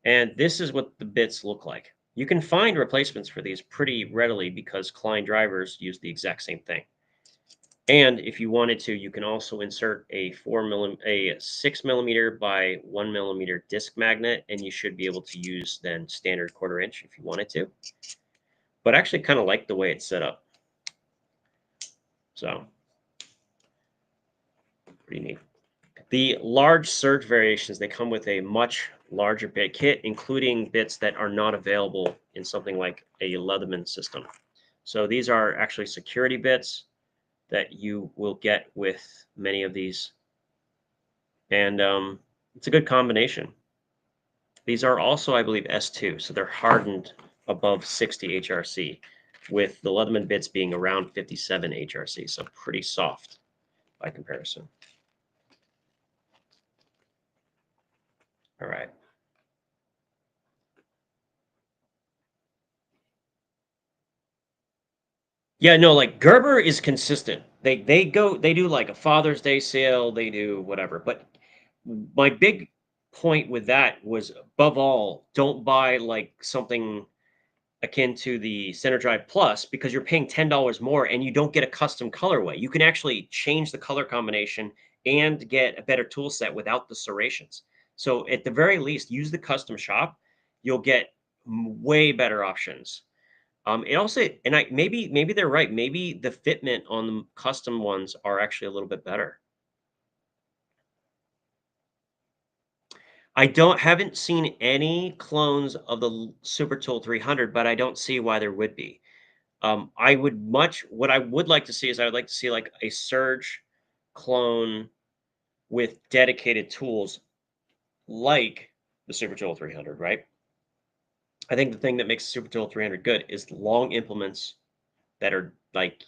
And this is what the bits look like. You can find replacements for these pretty readily because Klein drivers use the exact same thing. And if you wanted to, you can also insert a 6 millimeter by 1 millimeter disc magnet, and you should be able to use then standard 1/4 inch if you wanted to. But I actually kind of like the way it's set up. So pretty neat. The large surge variations, they come with a much larger bit kit, including bits that are not available in something like a Leatherman system. So these are actually security bits that you will get with many of these. And it's a good combination. These are also, I believe, S2, so they're hardened above 60 HRC, with the Leatherman bits being around 57 HRC, so pretty soft by comparison. All right. Yeah, no, like Gerber is consistent. They do like a Father's Day sale, they do whatever. But my big point with that was above all, don't buy like something akin to the Center Drive Plus because you're paying $10 more and you don't get a custom colorway. You can actually change the color combination and get a better tool set without the serrations. So at the very least, use the custom shop. You'll get way better options. It also, and maybe they're right. Maybe the fitment on the custom ones are actually a little bit better. I haven't seen any clones of the Super Tool 300, but I don't see why there would be. What I would like to see is I would like to see like a Surge clone with dedicated tools like the Super Tool 300, right? I think the thing that makes the Super Tool 300 good is long implements that are like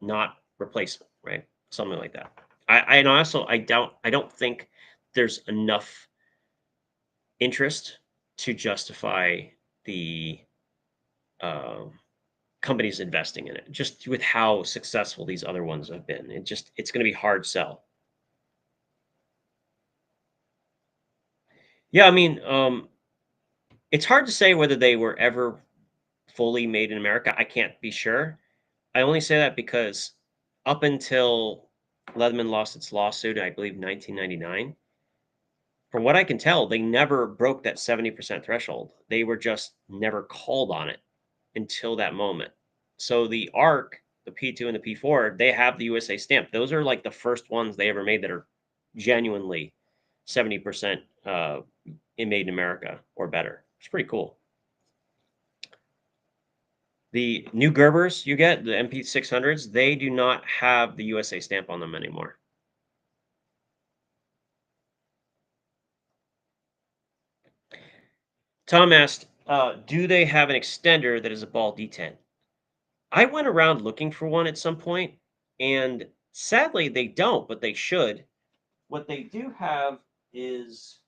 not replaceable, right? Something like that. And also I don't think there's enough interest to justify the um, companies investing in it. Just with how successful these other ones have been, it's going to be hard sell. Yeah, I mean, it's hard to say whether they were ever fully made in America. I can't be sure. I only say that because up until Leatherman lost its lawsuit, I believe 1999, from what I can tell, they never broke that 70% threshold. They were just never called on it until that moment. So the ARC, the P2 and the P4, they have the USA stamp. Those are like the first ones they ever made that are genuinely 70% made in America or better. It's pretty cool. The new Gerbers you get, the MP600s, they do not have the USA stamp on them anymore. Tom asked, do they have an extender that is a ball D10? I went around looking for one at some point, and sadly they don't, but they should. What they do have is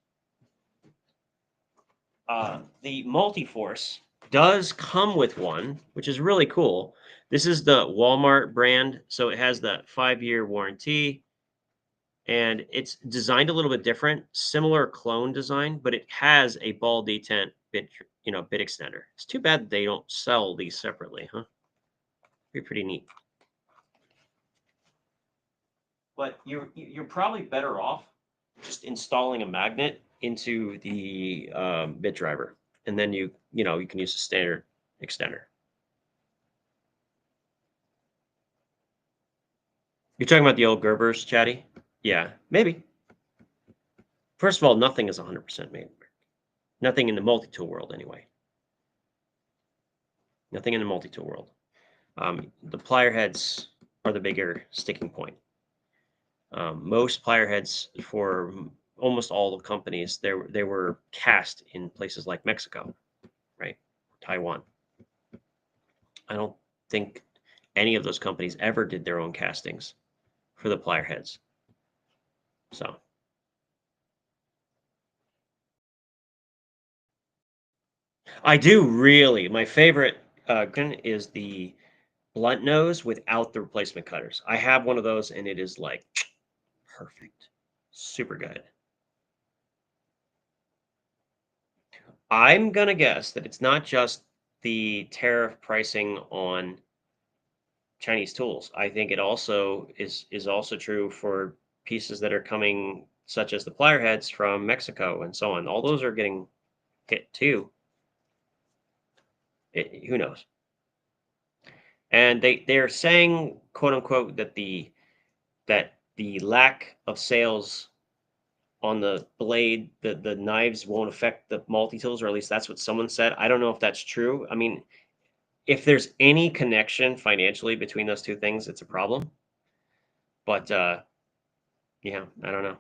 the Multiforce does come with one, which is really cool. This is the Walmart brand, so it has the 5-year warranty, and it's designed a little bit different, similar clone design, but it has a ball detent bit extender. It's too bad they don't sell these separately, huh? Be pretty neat. But you're probably better off just installing a magnet into the bit driver, and then you can use a standard extender. You're talking about the old Gerbers, Chatty? Yeah, maybe. First of all, nothing is 100% made. Nothing in the multi-tool world, anyway. Nothing in the multi-tool world. The plier heads are the bigger sticking point. Most plier heads for almost all the companies, they were cast in places like Mexico, right? Taiwan. I don't think any of those companies ever did their own castings for the plier heads. So I do really. My favorite is the blunt nose without the replacement cutters. I have one of those, and it is like perfect, super good. I'm gonna guess that it's not just the tariff pricing on Chinese tools. I think it also is also true for pieces that are coming, such as the plier heads from Mexico and so on. All those are getting hit too. Who knows? And they're saying, quote unquote, that the lack of sales on the blade, the knives won't affect the multi-tools, or at least that's what someone said. I don't know if that's true. I mean, if there's any connection financially between those two things, it's a problem. But yeah, I don't know.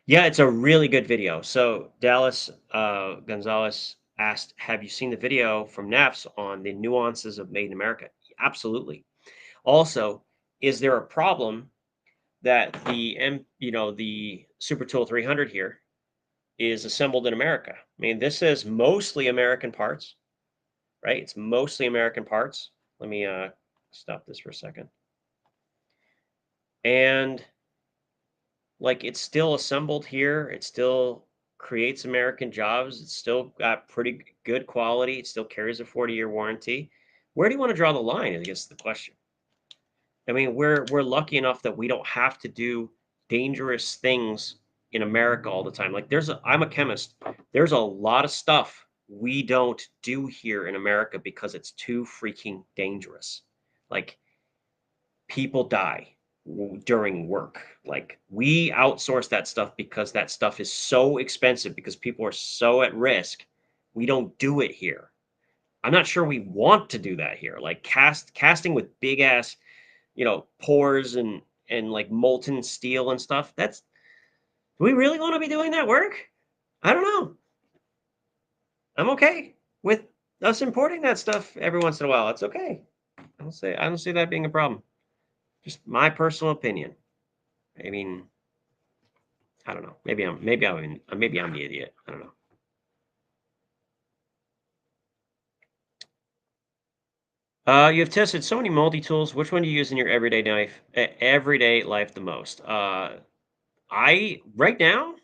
Yeah, it's a really good video. So Dallas Gonzalez asked, "Have you seen the video from Neffs on the nuances of Made in America?" Absolutely. Also, is there a problem that the Super Tool 300 here is assembled in America? I mean, this is mostly American parts, right? It's mostly American parts. Let me stop this for a second. And like, it's still assembled here. It still creates American jobs. It's still got pretty good quality. It still carries a 40-year warranty. Where do you want to draw the line, I guess, is the question. I mean, we're lucky enough that we don't have to do dangerous things in America all the time. Like, I'm a chemist. There's a lot of stuff we don't do here in America because it's too freaking dangerous. Like, people die during work. Like, we outsource that stuff because that stuff is so expensive, because people are so at risk. We don't do it here. I'm not sure we want to do that here. Like, casting with big ass, pores and like molten steel and stuff. Do we really want to be doing that work? I don't know. I'm okay with us importing that stuff every once in a while. It's okay. I don't see that being a problem. Just my personal opinion. I mean, I don't know. Maybe I'm the idiot. I don't know. You have tested so many multi-tools. Which one do you use in your everyday life the most? I right now,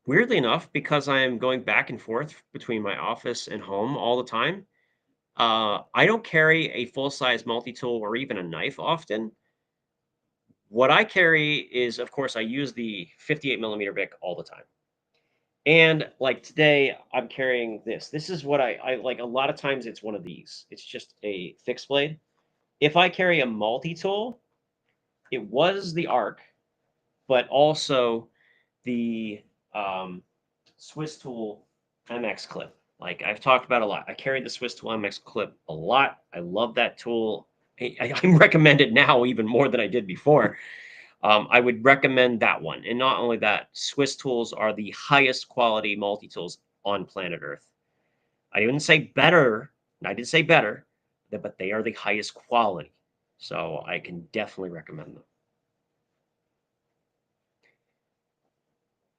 weirdly enough, because I am going back and forth between my office and home all the time, I don't carry a full-size multi-tool or even a knife often. What I carry is, of course, I use the 58 millimeter Bic all the time. And like today, I'm carrying this. This is what I like. A lot of times it's one of these. It's just a fixed blade. If I carry a multi-tool, it was the arc, but also the Swiss tool MX clip. Like I've talked about a lot. I carried the Swiss tool MX clip a lot. I love that tool. I recommend it now even more than I did before. I would recommend that one. And not only that, Swiss tools are the highest quality multi-tools on planet Earth. I didn't say better. I didn't say better, but they are the highest quality. So I can definitely recommend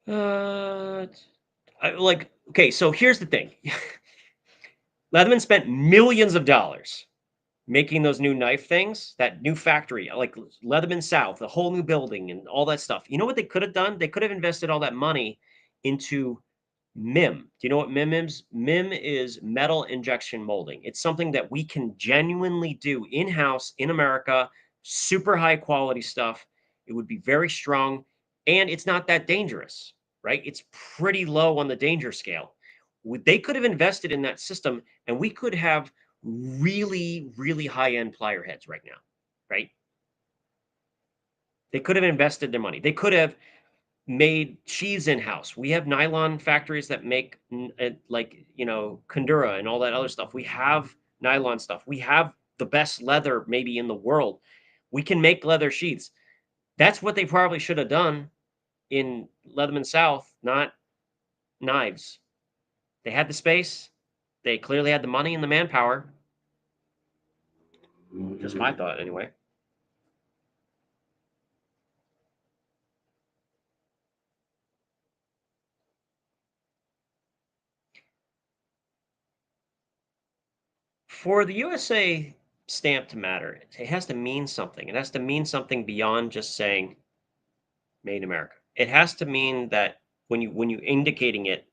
them. Okay, so here's the thing. Leatherman spent millions of dollars making those new knife things, that new factory, like Leatherman South, the whole new building and all that stuff. You know what they could have done? They could have invested all that money into MIM. Do you know what MIM is? MIM is metal injection molding. It's something that we can genuinely do in-house in America, super high quality stuff. It would be very strong and it's not that dangerous, right? It's pretty low on the danger scale. They could have invested in that system and we could have really, really high-end plier heads right now, right? They could have invested their money. They could have made sheaths in-house. We have nylon factories that make like, Kundura and all that other stuff. We have nylon stuff. We have the best leather maybe in the world. We can make leather sheaths. That's what they probably should have done in Leatherman South, not knives. They had the space. They clearly had the money and the manpower. Just my thought, anyway. For the USA stamp to matter, it has to mean something. It has to mean something beyond just saying made in America. It has to mean that when you indicating it,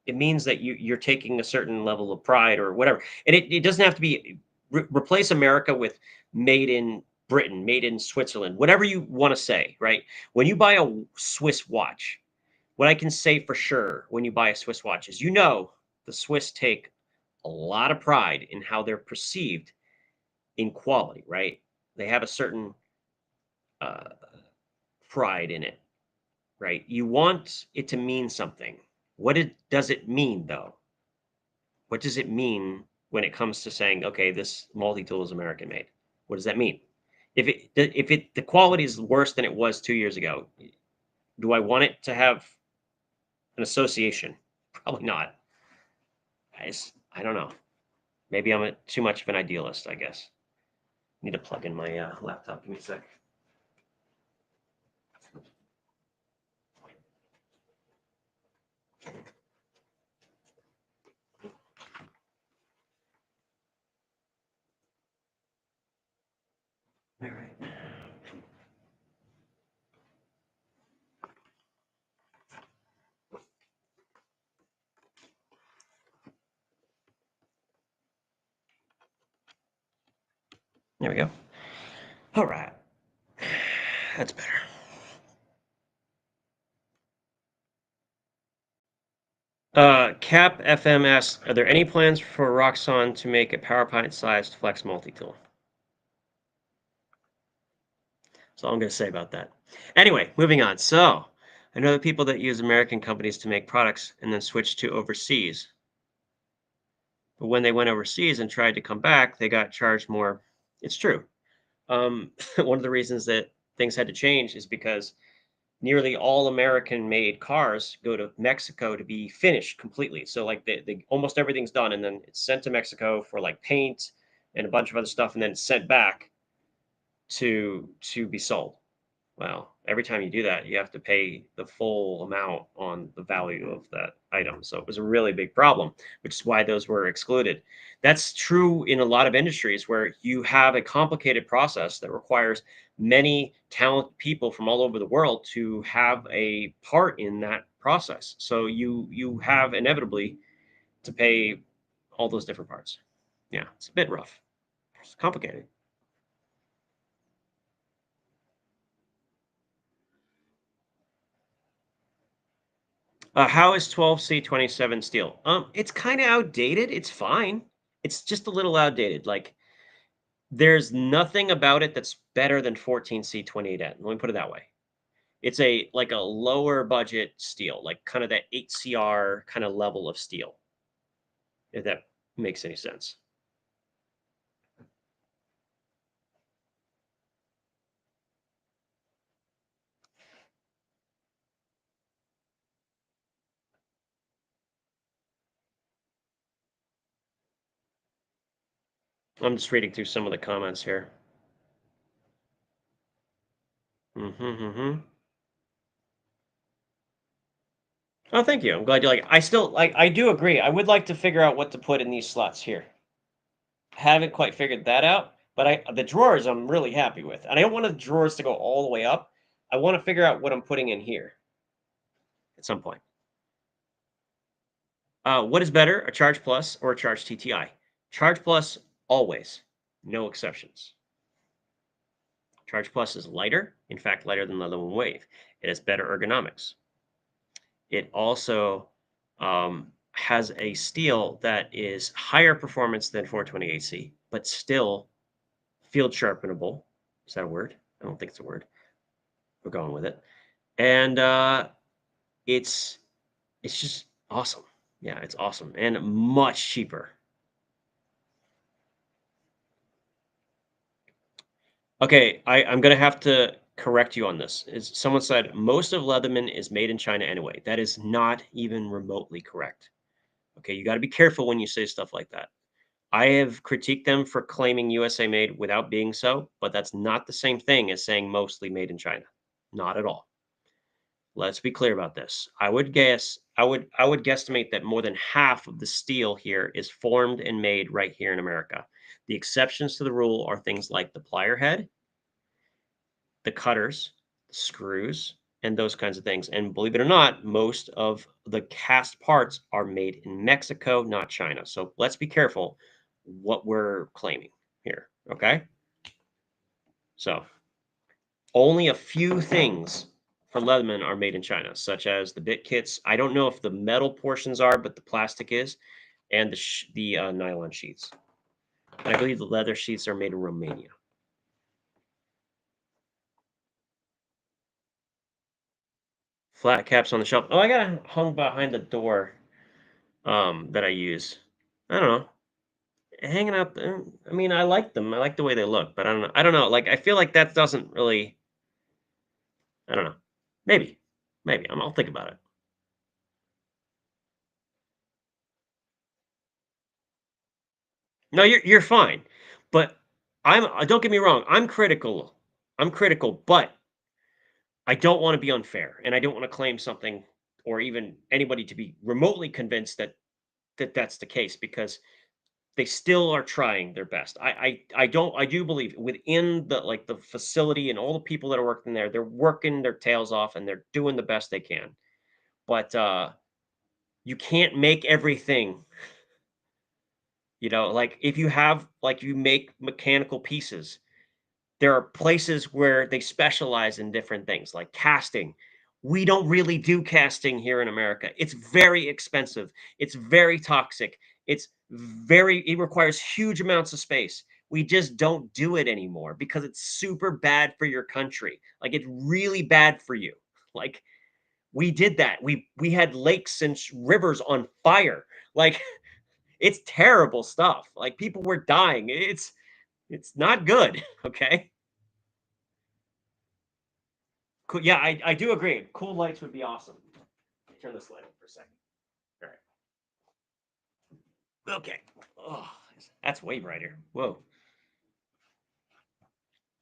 it means that you're taking a certain level of pride or whatever. And it doesn't have to be replace America with made in Britain, made in Switzerland, whatever you want to say, right? When you buy a Swiss watch, what I can say for sure when you buy a Swiss watch is, the Swiss take a lot of pride in how they're perceived in quality, right? They have a certain uh, pride in it, right? You want it to mean something. Does it mean though? What does it mean when it comes to saying, okay, this multi-tool is American made? What does that mean? If the quality is worse than it was 2 years ago, do I want it to have an association? Probably not. I don't know. Maybe I'm too much of an idealist, I guess. Need to plug in my laptop. Give me a sec. All right. There we go. All right. That's better. Cap FM asks, are there any plans for Roxson to make a PowerPoint-sized flex multi-tool? That's all I'm going to say about that. Anyway, moving on. So, I know the people that use American companies to make products and then switch to overseas. But when they went overseas and tried to come back, they got charged more. It's true. One of the reasons that things had to change is because nearly all American-made cars go to Mexico to be finished completely. So like almost everything's done, and then it's sent to Mexico for like paint and a bunch of other stuff, and then it's sent back to be sold. Well, every time you do that, you have to pay the full amount on the value of that item. So it was a really big problem, which is why those were excluded. That's true in a lot of industries where you have a complicated process that requires many talented people from all over the world to have a part in that process. So you have inevitably to pay all those different parts. Yeah, it's a bit rough. It's complicated. How is 12C27 steel? It's kind of outdated. It's fine. It's just a little outdated. Like there's nothing about it that's better than 14C28N. Let me put it that way. It's a like a lower budget steel, like kind of that 8CR kind of level of steel, if that makes any sense. I'm just reading through some of the comments here. Mm-hmm. Oh, thank you. I'm glad you like it. I still like. I do agree. I would like to figure out what to put in these slots here. Haven't quite figured that out, but the drawers I'm really happy with, and I don't want the drawers to go all the way up. I want to figure out what I'm putting in here at some point. What is better, a Charge Plus or a Charge TTI? Charge Plus always, no exceptions. Charge Plus is lighter, in fact, lighter than Leatherman Wave. It has better ergonomics. It also has a steel that is higher performance than 428C, but still field sharpenable. Is that a word? I don't think it's a word. We're going with it. And it's just awesome. Yeah, it's awesome and much cheaper. Okay, I'm gonna have to correct you on this. Is someone said most of Leatherman is made in China anyway. That is not even remotely correct. Okay, you got to be careful when you say stuff like that. I have critiqued them for claiming USA made without being so, but that's not the same thing as saying mostly made in China. Not at all. Let's be clear about this. I would guesstimate that more than half of the steel here is formed and made right here in America. The exceptions to the rule are things like the plier head, the cutters, the screws, and those kinds of things. And believe it or not, most of the cast parts are made in Mexico, not China. So let's be careful what we're claiming here. Okay. So only a few things for Leatherman are made in China, such as the bit kits. I don't know if the metal portions are, but the plastic is, and the nylon sheets. And I believe the leather sheets are made in Romania. Flat caps on the shelf. Oh, I got it hung behind the door that I use. I don't know. Hanging out. I mean, I like them. I like the way they look, but I don't know. I don't know. Like, I feel like that doesn't really. I don't know. Maybe, maybe. I'll think about it. No, you're fine, but don't get me wrong. I'm critical. I'm critical, but I don't want to be unfair, and I don't want to claim something or even anybody to be remotely convinced that that's the case because they still are trying their best. I do believe within the like the facility and all the people that are working there, they're working their tails off and they're doing the best they can. But you can't make everything. Like if you have like you make mechanical pieces, there are places where they specialize in different things, like casting. We don't really do casting here in America. It's very expensive. It's very toxic. It requires huge amounts of space. We just don't do it anymore because it's super bad for your country. Like it's really bad for you. Like we did that. We had lakes and rivers on fire. Like it's terrible stuff. Like people were dying. It's not good, okay? Cool. Yeah, I do agree. Cool lights would be awesome. Turn this light up for a second. All right. Okay. Oh, that's way brighter. Whoa.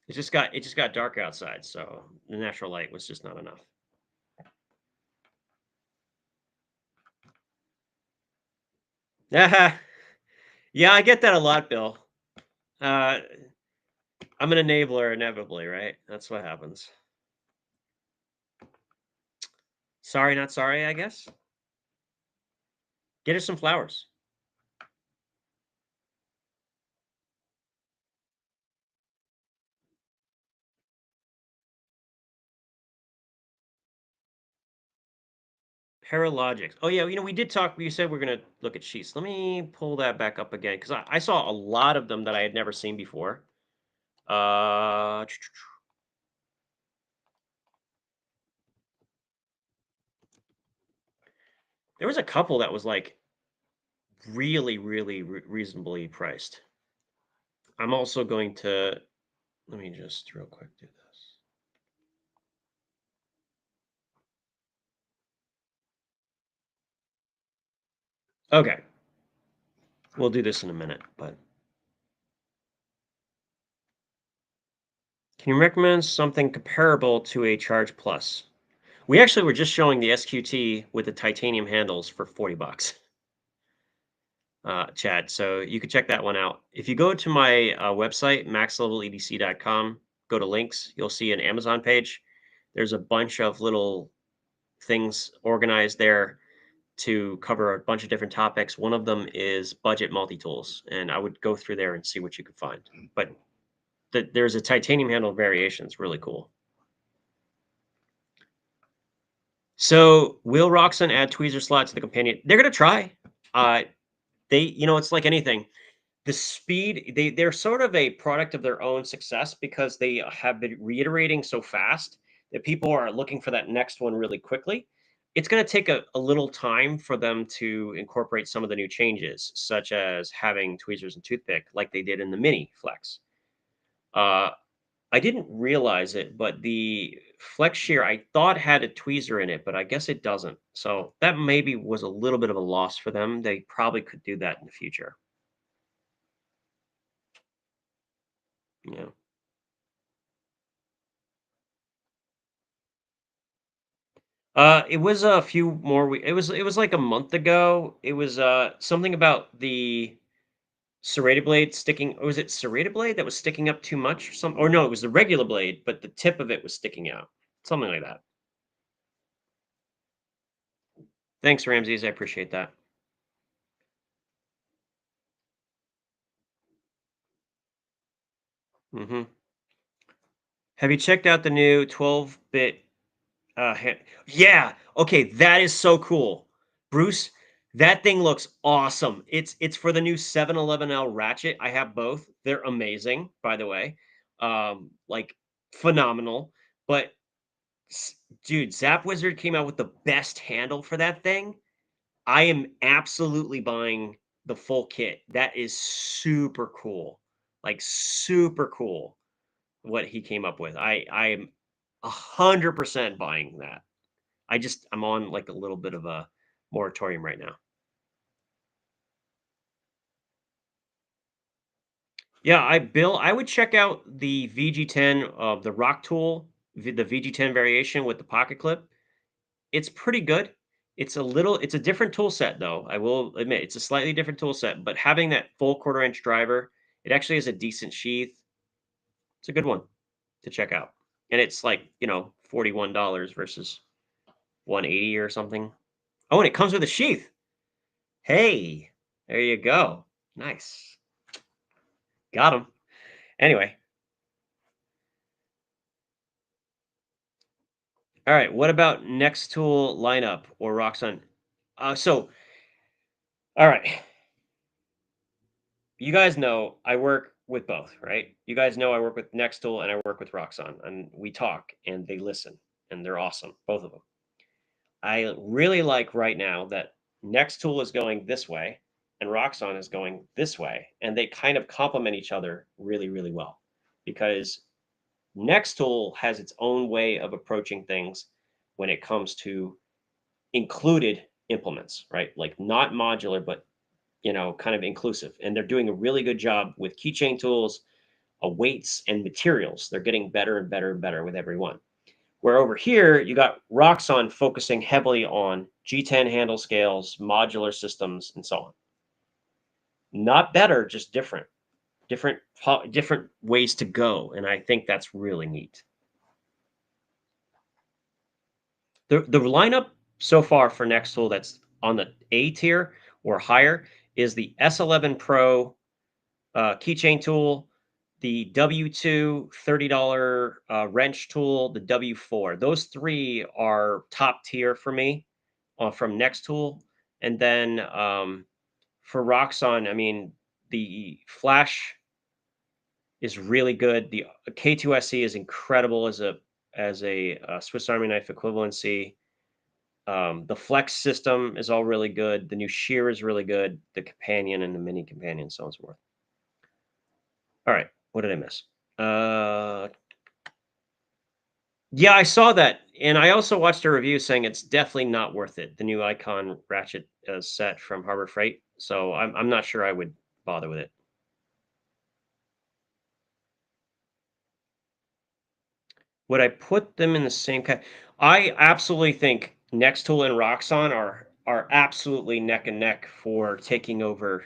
It just got dark outside, so the natural light was just not enough. Yeah, I get that a lot, Bill. Uh, I'm an enabler inevitably, right? That's what happens. Sorry, not sorry, I guess. Get her some flowers. Paralogics. Oh yeah, we did talk. You said we're gonna look at sheets. Let me pull that back up again because I saw a lot of them that I had never seen before. Uh, there was a couple that was like really, really reasonably priced. I'm also going to let me just real quick do this. Okay, we'll do this in a minute, but can you recommend something comparable to a Charge Plus? We actually were just showing the SQT with the titanium handles for 40 bucks. Chad. So you can check that one out. If you go to my website, maxleveledc.com, go to links, you'll see an Amazon page. There's a bunch of little things organized there to cover a bunch of different topics. One of them is budget multi-tools, and I would go through there and see what you could find. But there's a titanium handle variation. It's really cool. So will Roxson add tweezer slot to the companion? They're going to try. It's like anything. The speed, they're sort of a product of their own success because they have been reiterating so fast that people are looking for that next one really quickly. It's going to take a little time for them to incorporate some of the new changes, such as having tweezers and toothpick like they did in the mini flex. uh, I didn't realize it, but the flex shear I thought had a tweezer in it, but I guess it doesn't. So that maybe was a little bit of a loss for them. They probably could do that in the future. Yeah. It was a few more it was like a month ago. It was something about the serrated blade sticking. Was it serrated blade that was sticking up too much or something? Or no, it was the regular blade, but the tip of it was sticking out. Something like that. Thanks, Ramses. I appreciate that. Hmm. Have you checked out the new 12-bit yeah. Okay, that is so cool. Bruce, that thing looks awesome. It's for the new 711L ratchet. I have both. They're amazing, by the way. Like phenomenal. But dude, Zap Wizard came out with the best handle for that thing. I am absolutely buying the full kit. That is super cool. Like super cool what he came up with. I am 100% buying that. I'm on like a little bit of a moratorium right now. Yeah, I would check out the VG10 of the Rock Tool, the VG10 variation with the pocket clip. It's pretty good. It's a different tool set though. I will admit it's a slightly different tool set, but having that full quarter-inch driver, it actually has a decent sheath. It's a good one to check out. And it's like, $41 versus 180 or something. Oh, and it comes with a sheath. Hey, there you go. Nice. Got him. Anyway, all right. What about next tool lineup or Roxxon? All right. You guys know I work with both, right? You guys know I work with Nextool and I work with Roxxon, and we talk and they listen, and they're awesome, both of them. I really like right now that Nextool is going this way and Roxxon is going this way, and they kind of complement each other really, really well because Nextool has its own way of approaching things when it comes to included implements, right? Like not modular, but kind of inclusive. And they're doing a really good job with keychain tools, weights, and materials. They're getting better and better and better with every one. Where over here, you got Roxxon focusing heavily on G10 handle scales, modular systems, and so on. Not better, just different, different ways to go. And I think that's really neat. The lineup so far for next tool that's on the A tier or higher is the S11 Pro keychain tool, the W2 $30 wrench tool, the W4. Those three are top tier for me from next tool. And then for Roxson, I mean, the Flash is really good. The K2SE is incredible as a Swiss Army knife equivalency. The Flex system is all really good. The new Shear is really good. The Companion and the Mini Companion, so on and so forth. All right, what did I miss? Yeah, I saw that, and I also watched a review saying it's definitely not worth it. The new Icon ratchet set from Harbor Freight. So I'm not sure I would bother with it. Would I put them in the same kind? I absolutely think Nextool and Roxon are absolutely neck and neck for taking over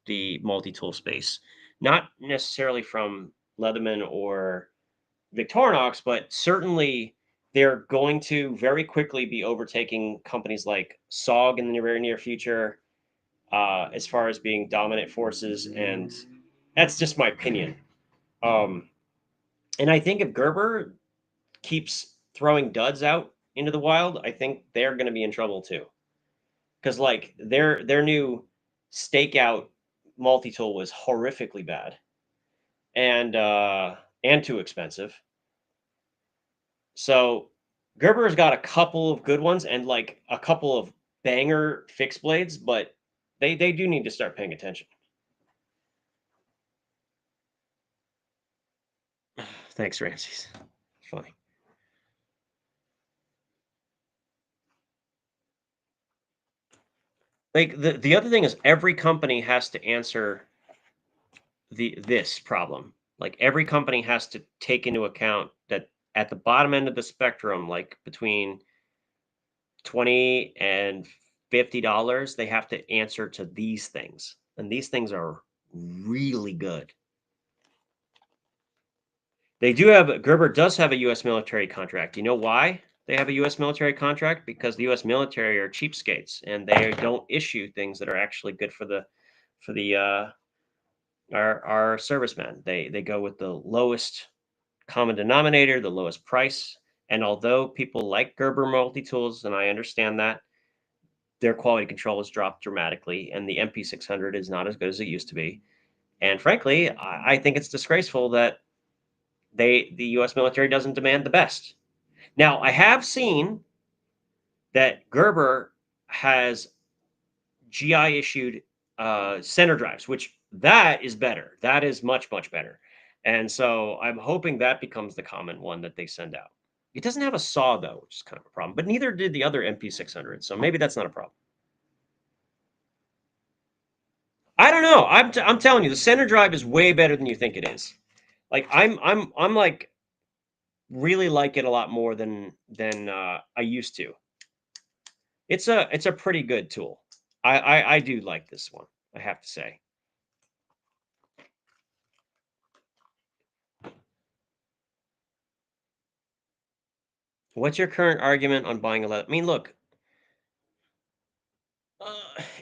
the multi-tool space. Not necessarily from Leatherman or Victorinox, but certainly they're going to very quickly be overtaking companies like SOG in the very near future, as far as being dominant forces, and that's just my opinion. Um, and I think if Gerber keeps throwing duds out into the wild, I think they're going to be in trouble too. Because like their new stakeout multi tool was horrifically bad and too expensive. So Gerber's got a couple of good ones and like a couple of banger fixed blades, but they do need to start paying attention. Thanks, Ramses. Funny. Like the other thing is every company has to answer this problem. Like every company has to take into account that at the bottom end of the spectrum, like between 20 and $50, they have to answer to these things. And these things are really good. They do have Gerber does have a US military contract. You know why they have a US military contract? Because the US military are cheapskates and they don't issue things that are actually good for the our servicemen. They go with the lowest common denominator, the lowest price. And although people like Gerber multi-tools, and I understand that, their quality control has dropped dramatically, and the MP600 is not as good as it used to be. And frankly, I think it's disgraceful that the U.S. military doesn't demand the best. Now, I have seen that Gerber has GI issued center drives, which that is better. That is much better. And so I'm hoping that becomes the common one that they send out. It doesn't have a saw though, which is kind of a problem. But neither did the other MP600, so maybe that's not a problem. I don't know. I'm telling you, the center drive is way better than you think it is. Like I'm like really like it a lot more than I used to. It's a pretty good tool. I do like this one. I have to say. What's your current argument on buying a leather? I mean, look,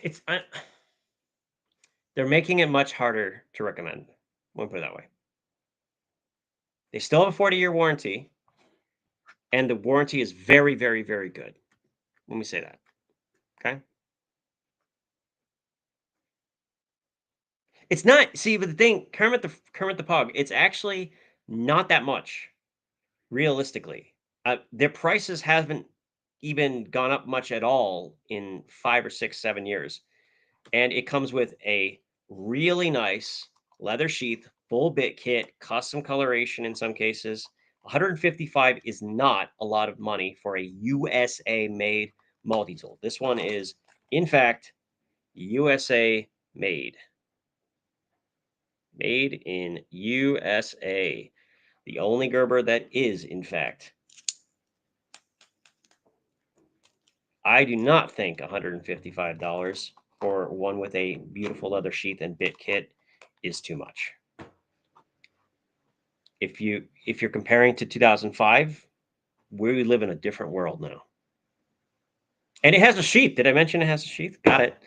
it's they're making it much harder to recommend. Let me put it that way. They still have a 40-year warranty, and the warranty is very good. Let me say that. Okay. It's not. See, but the thing, Kermit the Pug, it's actually not that much, realistically. Their prices haven't even gone up much at all in 5 or 6, 7 years. And it comes with a really nice leather sheath, full bit kit, custom coloration in some cases. 155 is not a lot of money for a USA made multi-tool. This one is, in fact, USA made. Made in USA. The only Gerber that is, in fact. I do not think $155 for one with a beautiful leather sheath and bit kit is too much. If you're comparing to 2005, we live in a different world now. And it has a sheath. Did I mention it has a sheath? Got it.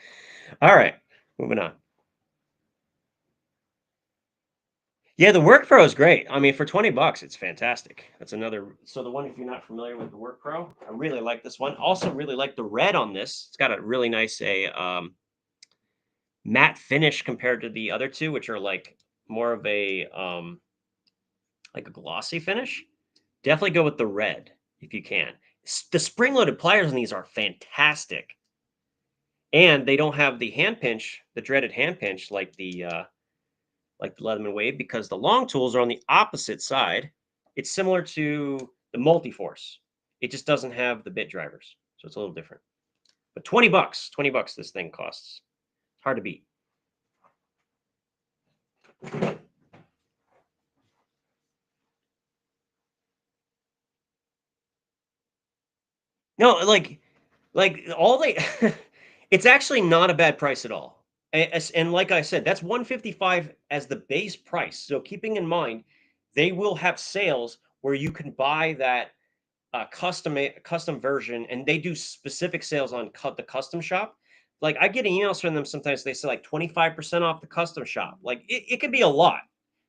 All right, moving on. Yeah, the Work Pro is great. I mean, for 20 bucks, it's fantastic. That's another. So the one, if you're not familiar with the Work Pro, I really like this one. Also, really like the red on this. It's got a really nice matte finish compared to the other two, which are like more of a like a glossy finish. Definitely go with the red if you can. The spring-loaded pliers on these are fantastic, and they don't have the hand pinch, the dreaded hand pinch, like the Leatherman Wave, because the long tools are on the opposite side. It's similar to the Multiforce. It just doesn't have the bit drivers, so it's a little different. But 20 bucks, 20 bucks this thing costs. It's hard to beat. No, like all they it's actually not a bad price at all. And like I said, that's 155 as the base price. So keeping in mind, they will have sales where you can buy that custom version, and they do specific sales on the custom shop. Like I get emails from them sometimes. They say like 25% off the custom shop. Like it could be a lot.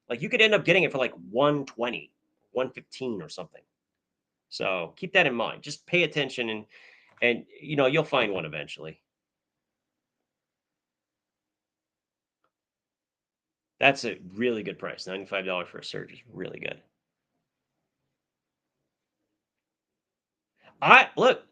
Like you could end up getting it for like 120, 115 or something. So keep that in mind. Just pay attention, and you'll find one eventually. That's a really good price. $95 for a surge is really good. I look,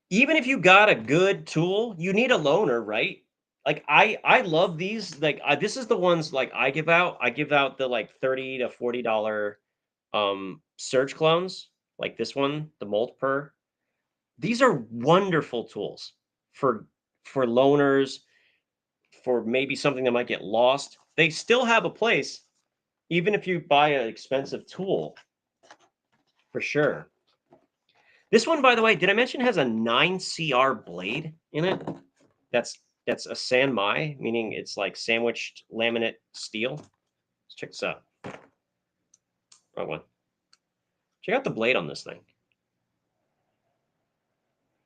even if you got a good tool, you need a loaner, right? Like I love these. Like this is the ones like I give out. I give out the like 30 to $40 surge clones, like this one, the Multipur. These are wonderful tools for for loaners, for maybe something that might get lost. They still have a place, even if you buy an expensive tool, for sure. This one, by the way, did I mention has a 9CR blade in it? That's a Sanmai, meaning it's like sandwiched laminate steel. Let's check this out. Wrong one. Check out the blade on this thing.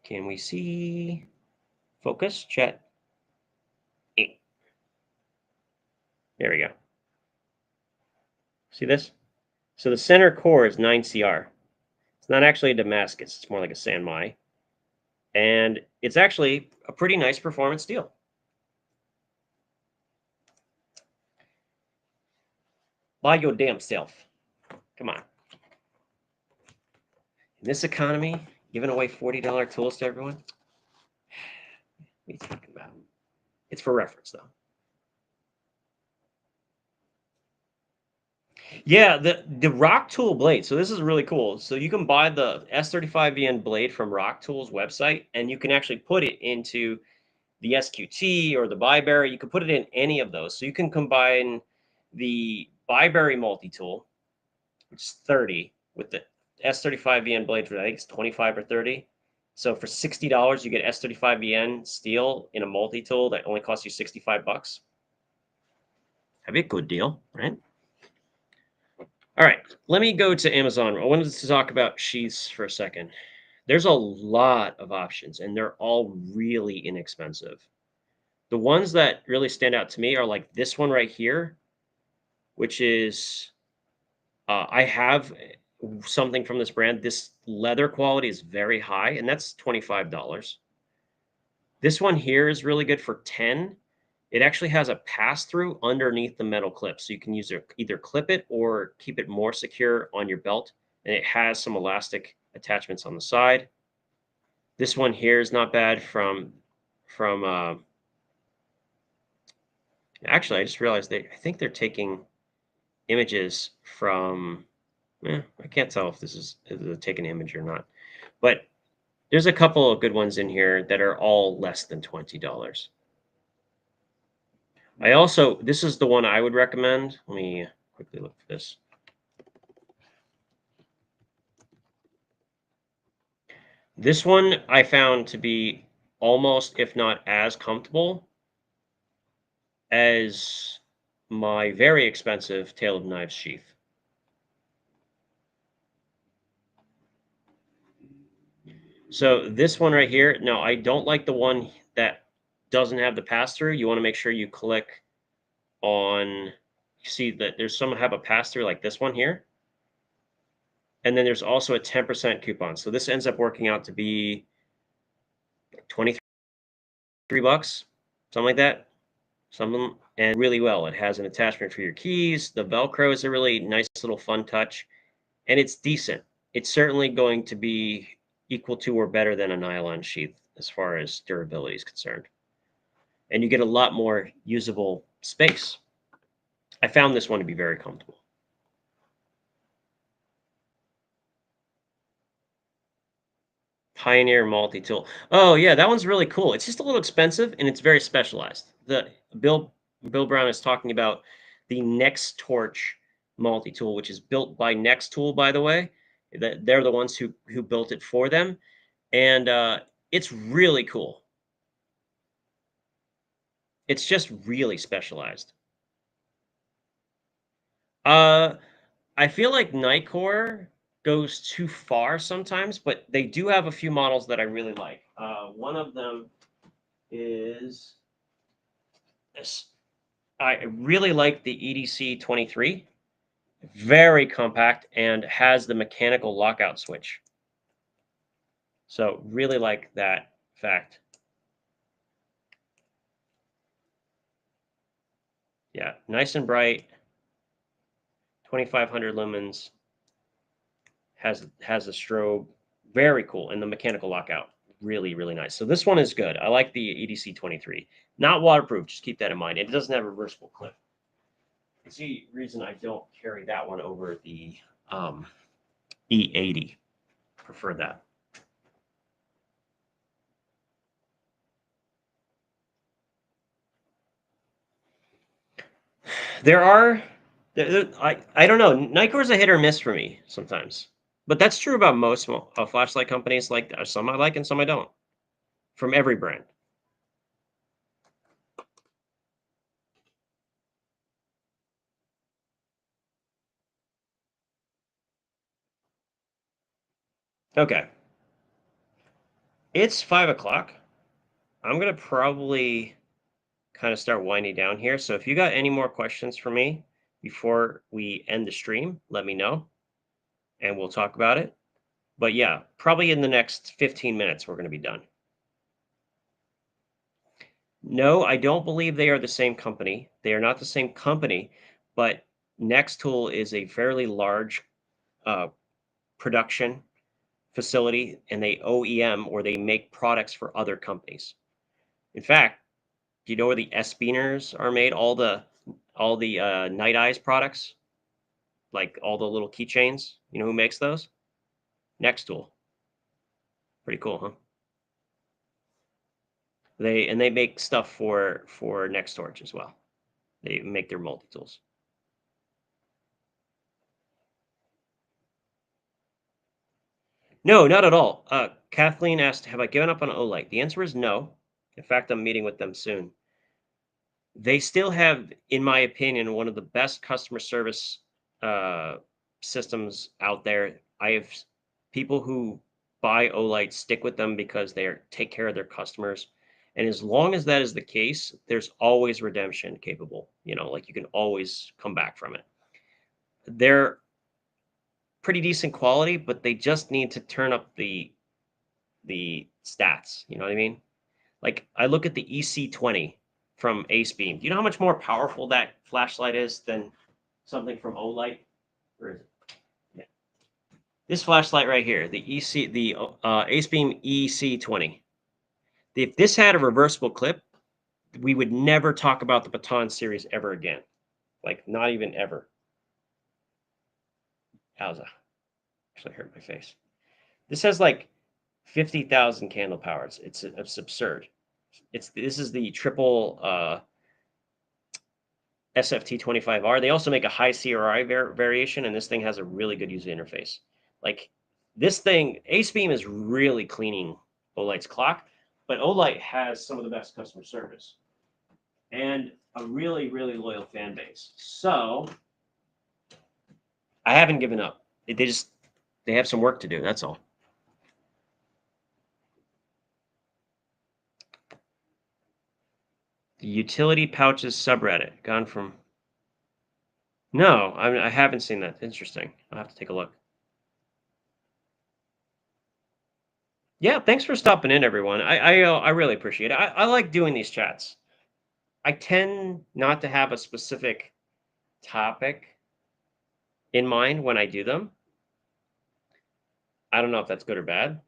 Can we see? Focus, chat. There we go. See this? So the center core is 9CR. It's not actually a Damascus. It's more like a Sanmai. And it's actually a pretty nice performance steel. Buy your damn self. Come on. In this economy, giving away $40 tools to everyone? What are you talking about? It's for reference, though. Yeah, the Rock Tool blade. So this is really cool. So you can buy the S35VN blade from Rock Tool's website, and you can actually put it into the SQT or the Byberry. You can put it in any of those. So you can combine the Byberry multi-tool, which is 30, with the S35VN blade for I think it's 25 or 30. So for $60, you get S35VN steel in a multi-tool that only costs you 65 bucks. That'd be a good deal, right? All right, let me go to Amazon. I wanted to talk about sheaths for a second. There's a lot of options, and they're all really inexpensive. The ones that really stand out to me are like this one right here, which is I have something from this brand. This leather quality is very high, and that's $25. This one here is really good for 10. It actually has a pass-through underneath the metal clip, so you can either clip it or keep it more secure on your belt, and it has some elastic attachments on the side. This one here is not bad from actually, I just realized I think they're taking images from I can't tell if this is a taken image or not, but there's a couple of good ones in here that are all less than $20. This is the one I would recommend. Let me quickly look for this. This one I found to be almost, if not as comfortable as my very expensive Tale of Knives sheath. So this one right here, no, I don't like the one that doesn't have the pass-through. You want to make sure you click on, you see that there's some have a pass-through like this one here. And then there's also a 10% coupon. So this ends up working out to be 23 bucks, something like that. Something, and really well. It has an attachment for your keys. The Velcro is a really nice little fun touch, and it's decent. It's certainly going to be equal to or better than a nylon sheath as far as durability is concerned. And you get a lot more usable space. I found this one to be very comfortable. Pioneer multi-tool. Oh yeah, that one's really cool. It's just a little expensive and it's very specialized. The Bill Brown is talking about the Next Torch multi-tool, which is built by Next Tool, by the way. They're the ones who built it for them, and it's really cool. It's just really specialized. I feel like Nicor goes too far sometimes, but they do have a few models that I really like. One of them is this. I really like the EDC 23. Very compact and has the mechanical lockout switch. So really like that fact. Yeah, nice and bright. 2500 lumens. Has a strobe. Very cool. And the mechanical lockout. Really, really nice. So this one is good. I like the EDC 23. Not waterproof. Just keep that in mind. It doesn't have a reversible clip. It's the reason I don't carry that one over the E80. Prefer that. There are, I don't know. Nicor is a hit or miss for me sometimes, but that's true about most flashlight companies. Like some I like and some I don't, from every brand. Okay, it's 5 o'clock. I'm gonna probably kind of start winding down here. So if you got any more questions for me before we end the stream, let me know, and we'll talk about it. But yeah, probably in the next 15 minutes, we're going to be done. No, I don't believe they are the same company. They are not the same company, but Nextool is a fairly large uh, production facility, and they OEM, or they make products for other companies. In fact, do you know where the S-Beaners are made? All the Night Eyes products, like all the little keychains. You know who makes those? Nextool. Pretty cool, huh? They make stuff for Nextorch as well. They make their multi-tools. No, not at all. Kathleen asked, have I given up on Olight? The answer is no. In fact, I'm meeting with them soon. They still have, in my opinion, one of the best customer service systems out there. I have people who buy Olight stick with them because they take care of their customers. And as long as that is the case, there's always redemption capable. You know, like you can always come back from it. They're pretty decent quality, but they just need to turn up the stats. You know what I mean? Like I look at the EC20 from AceBeam. Do you know how much more powerful that flashlight is than something from Olight? Where is it? Yeah. This flashlight right here, the AceBeam EC20. If this had a reversible clip, we would never talk about the Baton series ever again. Like not even ever. Yowza. Actually hurt my face. This has like 50,000 candle powers. It's absurd. This is the triple SFT25R. They also make a high CRI variation, and this thing has a really good user interface. Like this thing, AceBeam is really cleaning Olight's clock, but Olight has some of the best customer service and a really, really loyal fan base. So I haven't given up. They have some work to do. That's all. The utility pouches subreddit gone from. No, I haven't seen that. Interesting. I'll have to take a look. Yeah, thanks for stopping in, everyone. I really appreciate it. I like doing these chats. I tend not to have a specific topic in mind when I do them. I don't know if that's good or bad,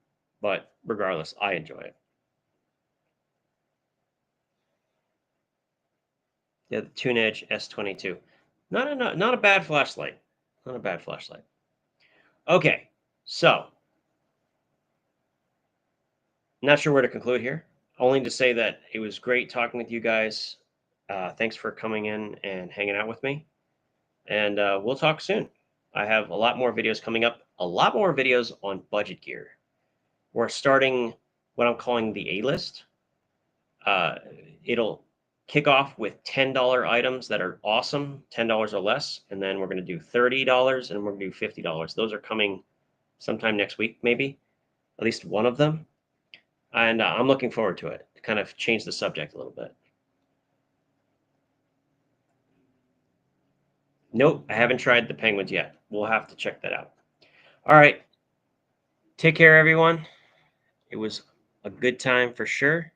but regardless, I enjoy it. Yeah, the Tune Edge S22. Not a bad flashlight. Not a bad flashlight. Okay, so not sure where to conclude here. Only to say that it was great talking with you guys. Thanks for coming in and hanging out with me. And we'll talk soon. I have a lot more videos coming up, a lot more videos on budget gear. We're starting what I'm calling the A list. Uh, it'll kick off with $10 items that are awesome, $10 or less, and then we're going to do $30 and we're going to do $50. Those are coming sometime next week, maybe at least one of them. And I'm looking forward to it to kind of change the subject a little bit. Nope, I haven't tried the penguins yet. We'll have to check that out. All right. Take care, everyone. It was a good time for sure.